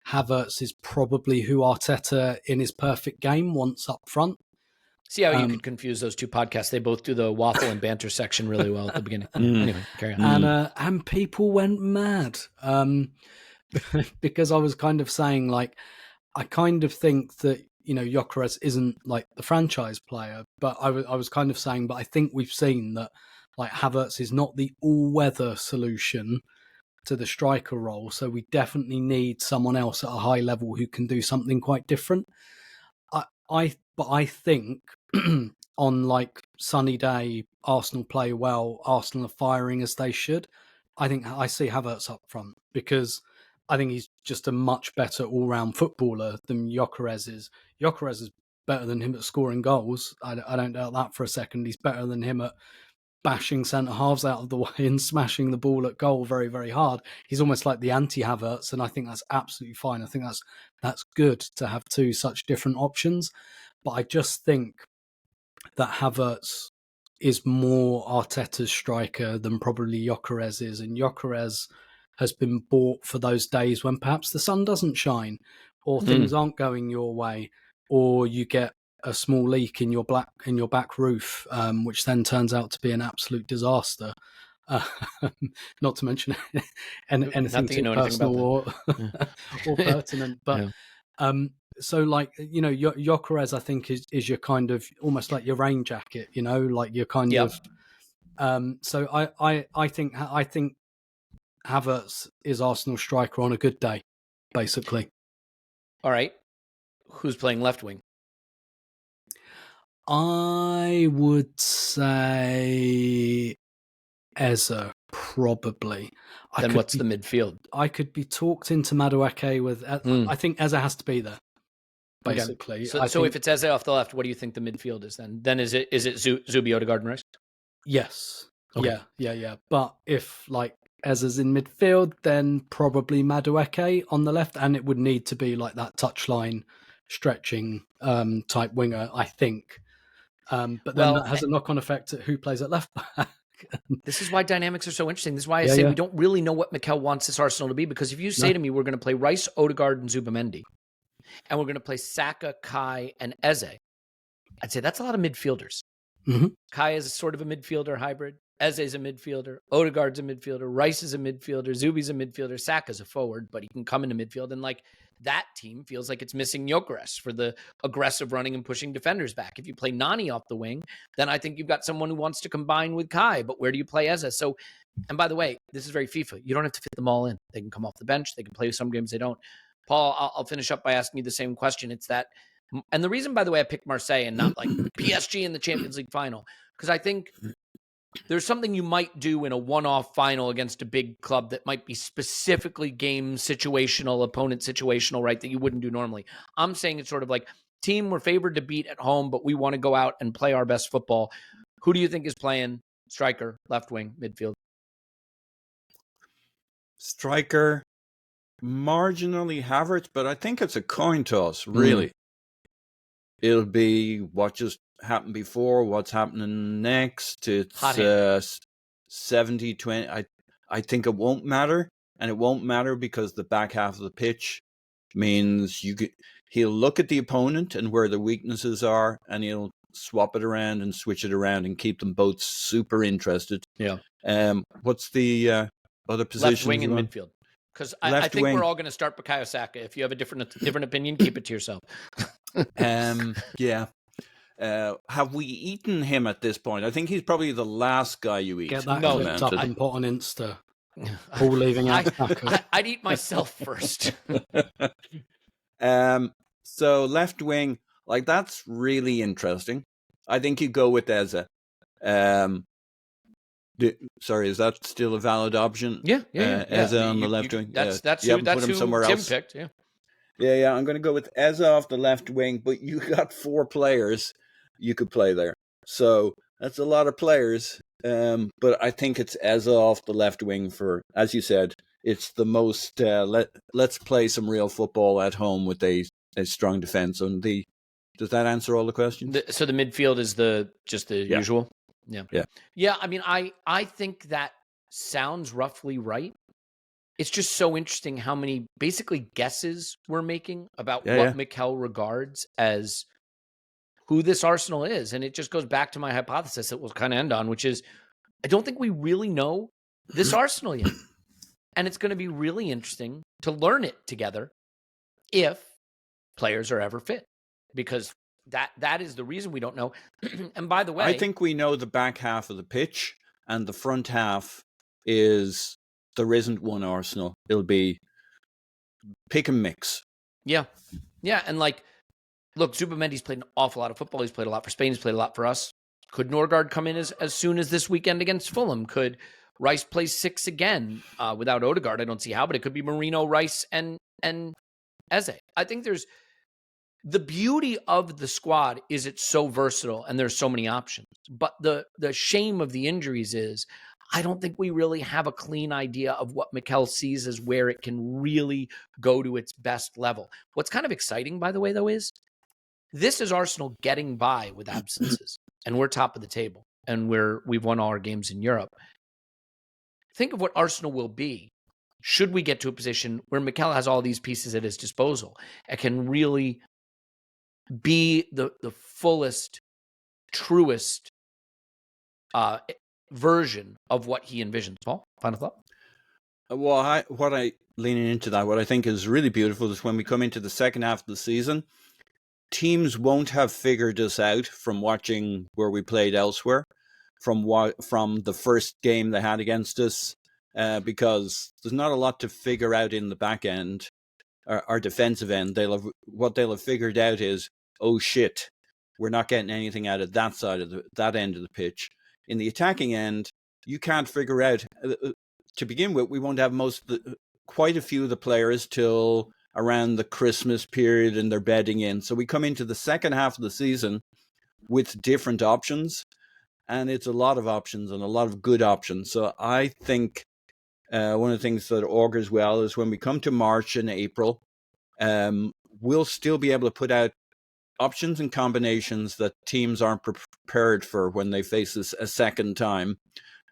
Havertz is probably who Arteta in his perfect game wants up front. See how you could confuse those two podcasts. They both do the waffle and banter section really well at the beginning. Anyway, carry on. And people went mad because I was kind of saying, like, I kind of think that, Gyökeres isn't like the franchise player, but I was kind of saying, but I think we've seen that like Havertz is not the all-weather solution to the striker role, so we definitely need someone else at a high level who can do something quite different. But I think on like sunny day, Arsenal play well, Arsenal are firing as they should. I think I see Havertz up front because I think he's just a much better all-round footballer than Gyökeres is. Gyökeres is better than him at scoring goals. I don't doubt that for a second. He's better than him at bashing centre-halves out of the way and smashing the ball at goal very, very hard. He's almost like the anti-Havertz, and I think that's absolutely fine. I think that's good to have two such different options. But I just think that Havertz is more Arteta's striker than probably Gyökeres is, and Gyökeres has been bought for those days when perhaps the sun doesn't shine, or things aren't going your way, or you get a small leak in your back roof, which then turns out to be an absolute disaster. Not to mention anything too personal or pertinent. But so like Gyökeres, I think is your kind of almost like your rain jacket. Like your kind of. So I think Havertz is Arsenal striker on a good day, basically. All right, who's playing left wing? I would say Eze, probably. Then what's the midfield? I could be talked into Madueke with... I think Eze has to be there, basically. Okay. So if it's Eze off the left, what do you think the midfield is then? Then is it Zubi, Odegaard, and Rice? Yes. Okay. Yeah. But if like Eze's in midfield, then probably Madueke on the left, and it would need to be like that touchline stretching type winger, I think. But then that has a knock-on effect at who plays at left back. This is why dynamics are so interesting. This is why I say we don't really know what Mikel wants this Arsenal to be, because if you say to me, we're going to play Rice, Odegaard, and Zubamendi, and we're going to play Saka, Kai, and Eze, I'd say that's a lot of midfielders. Mm-hmm. Kai is sort of a midfielder hybrid. Eze's a midfielder. Odegaard's a midfielder. Rice is a midfielder. Zubi's a midfielder. Saka's a forward, but he can come into midfield. And like that team feels like it's missing Gyökeres for the aggressive running and pushing defenders back. If you play Nani off the wing, then I think you've got someone who wants to combine with Kai. But where do you play Eze? So, and by the way, this is very FIFA. You don't have to fit them all in. They can come off the bench. They can play some games they don't. Paul, I'll finish up by asking you the same question. It's that, and the reason, by the way, I picked Marseille and not like PSG in the Champions League final, because I think there's something you might do in a one-off final against a big club that might be specifically game situational, opponent situational, right, that you wouldn't do normally. I'm saying it's sort of like, team we're favored to beat at home, but we want to go out and play our best football. Who do you think is playing striker, left wing, midfield? Striker, marginally Havertz, but I think it's a coin toss, really. It'll be what just happened before, what's happening next. It's 70-20. I think it won't matter, and it won't matter because the back half of the pitch means he'll look at the opponent and where the weaknesses are, and he'll swap it around and switch it around and keep them both super interested. Yeah. What's the other position? Left wing and midfield. Because I think we're all going to start Bukayo Saka. If you have a different opinion, keep it to yourself. Yeah. Have we eaten him at this point? I think he's probably the last guy you eat. Get that clipped up and put on Insta. All leaving out. I'd eat myself first. So left wing, like, that's really interesting. I think you go with Eze. Sorry, is that still a valid option? Yeah. Eze on the left wing. That's who Tim picked. Yeah. I'm going to go with Eze off the left wing, but you got 4 players you could play there, so that's a lot of players. But I think it's Eze off the left wing for, as you said, it's the most. Let's play some real football at home with a strong defense. And does that answer all the questions? So the midfield is just the usual. Yeah. I mean, I think that sounds roughly right. It's just so interesting how many basically guesses we're making about what Mikel regards as who this Arsenal is. And it just goes back to my hypothesis that we'll kind of end on, which is I don't think we really know this Arsenal yet. And it's going to be really interesting to learn it together if players are ever fit, because that is the reason we don't know. And by the way, I think we know the back half of the pitch, and the front half is there isn't one Arsenal. It'll be pick and mix. Yeah. And like, look, Zubamendi's played an awful lot of football. He's played a lot for Spain. He's played a lot for us. Could Norway come in as soon as this weekend against Fulham? Could Rice play 6 again without Odegaard? I don't see how, but it could be Marino, Rice, and Eze. I think there's the beauty of the squad is it's so versatile and there's so many options. But the shame of the injuries is I don't think we really have a clean idea of what Mikel sees as where it can really go to its best level. What's kind of exciting, by the way, though, is this is Arsenal getting by with absences, and we're top of the table, and we've won all our games in Europe. Think of what Arsenal will be should we get to a position where Mikel has all these pieces at his disposal and can really be the fullest, truest version of what he envisions. Paul, final thought? Well, leaning into that, what I think is really beautiful is when we come into the second half of the season, teams won't have figured us out from watching where we played elsewhere, from the first game they had against us, because there's not a lot to figure out in the back end, our defensive end. What they'll have figured out is, oh shit, we're not getting anything out of that side of that end of the pitch. In the attacking end, you can't figure out. To begin with, we won't have quite a few of the players till around the Christmas period, and they're bedding in. So we come into the second half of the season with different options, and it's a lot of options and a lot of good options. So I think one of the things that augurs well is when we come to March and April, we'll still be able to put out options and combinations that teams aren't prepared for when they face this a second time.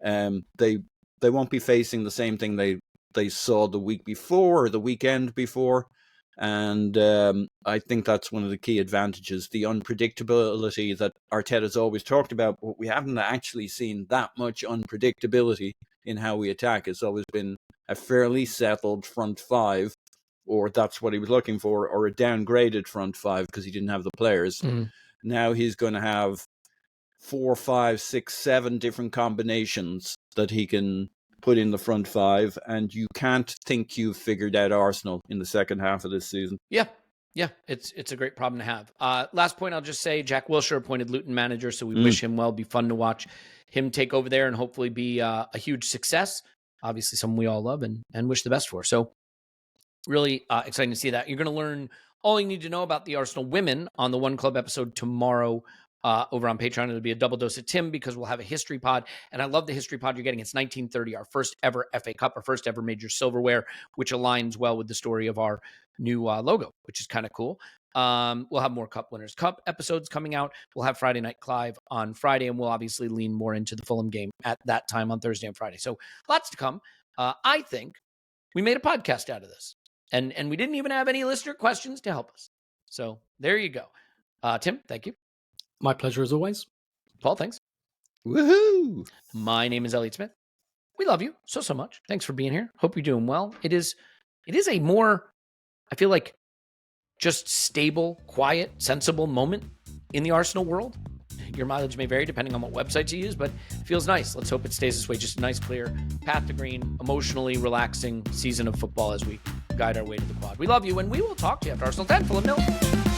They won't be facing the same thing they saw the week before or the weekend before. And I think that's one of the key advantages, the unpredictability that Arteta's always talked about, but we haven't actually seen that much unpredictability in how we attack. It's always been a fairly settled front five, or that's what he was looking for, or a downgraded front five because he didn't have the players. Now he's going to have 4, 5, 6, 7 different combinations that he can put in the front five, and you can't think you've figured out Arsenal in the second half of this season. Yeah. Yeah, it's a great problem to have. Last point, I'll just say Jack Wilshere appointed Luton manager, so we wish him well. It'd be fun to watch him take over there and hopefully be a huge success. Obviously, someone we all love and wish the best for. So really exciting to see that. You're going to learn all you need to know about the Arsenal women on the One Club episode tomorrow over on Patreon. It'll be a double dose of Tim because we'll have a history pod. And I love the history pod you're getting. It's 1930, our first ever FA Cup, our first ever major silverware, which aligns well with the story of our new logo, which is kind of cool. We'll have more Cup Winners' Cup episodes coming out. We'll have Friday Night Clive on Friday, and we'll obviously lean more into the Fulham game at that time on Thursday and Friday. So lots to come. I think we made a podcast out of this. And we didn't even have any listener questions to help us. So there you go. Tim, thank you. My pleasure as always. Paul, thanks. Woohoo! My name is Elliot Smith. We love you so much. Thanks for being here. Hope you're doing well. It is a more, I feel like, just stable, quiet, sensible moment in the Arsenal world. Your mileage may vary depending on what websites you use, but it feels nice. Let's hope it stays this way. Just a nice, clear path to green, emotionally relaxing season of football as we guide our way to the quad. We love you, and we will talk to you after Arsenal 10. Fulham 0.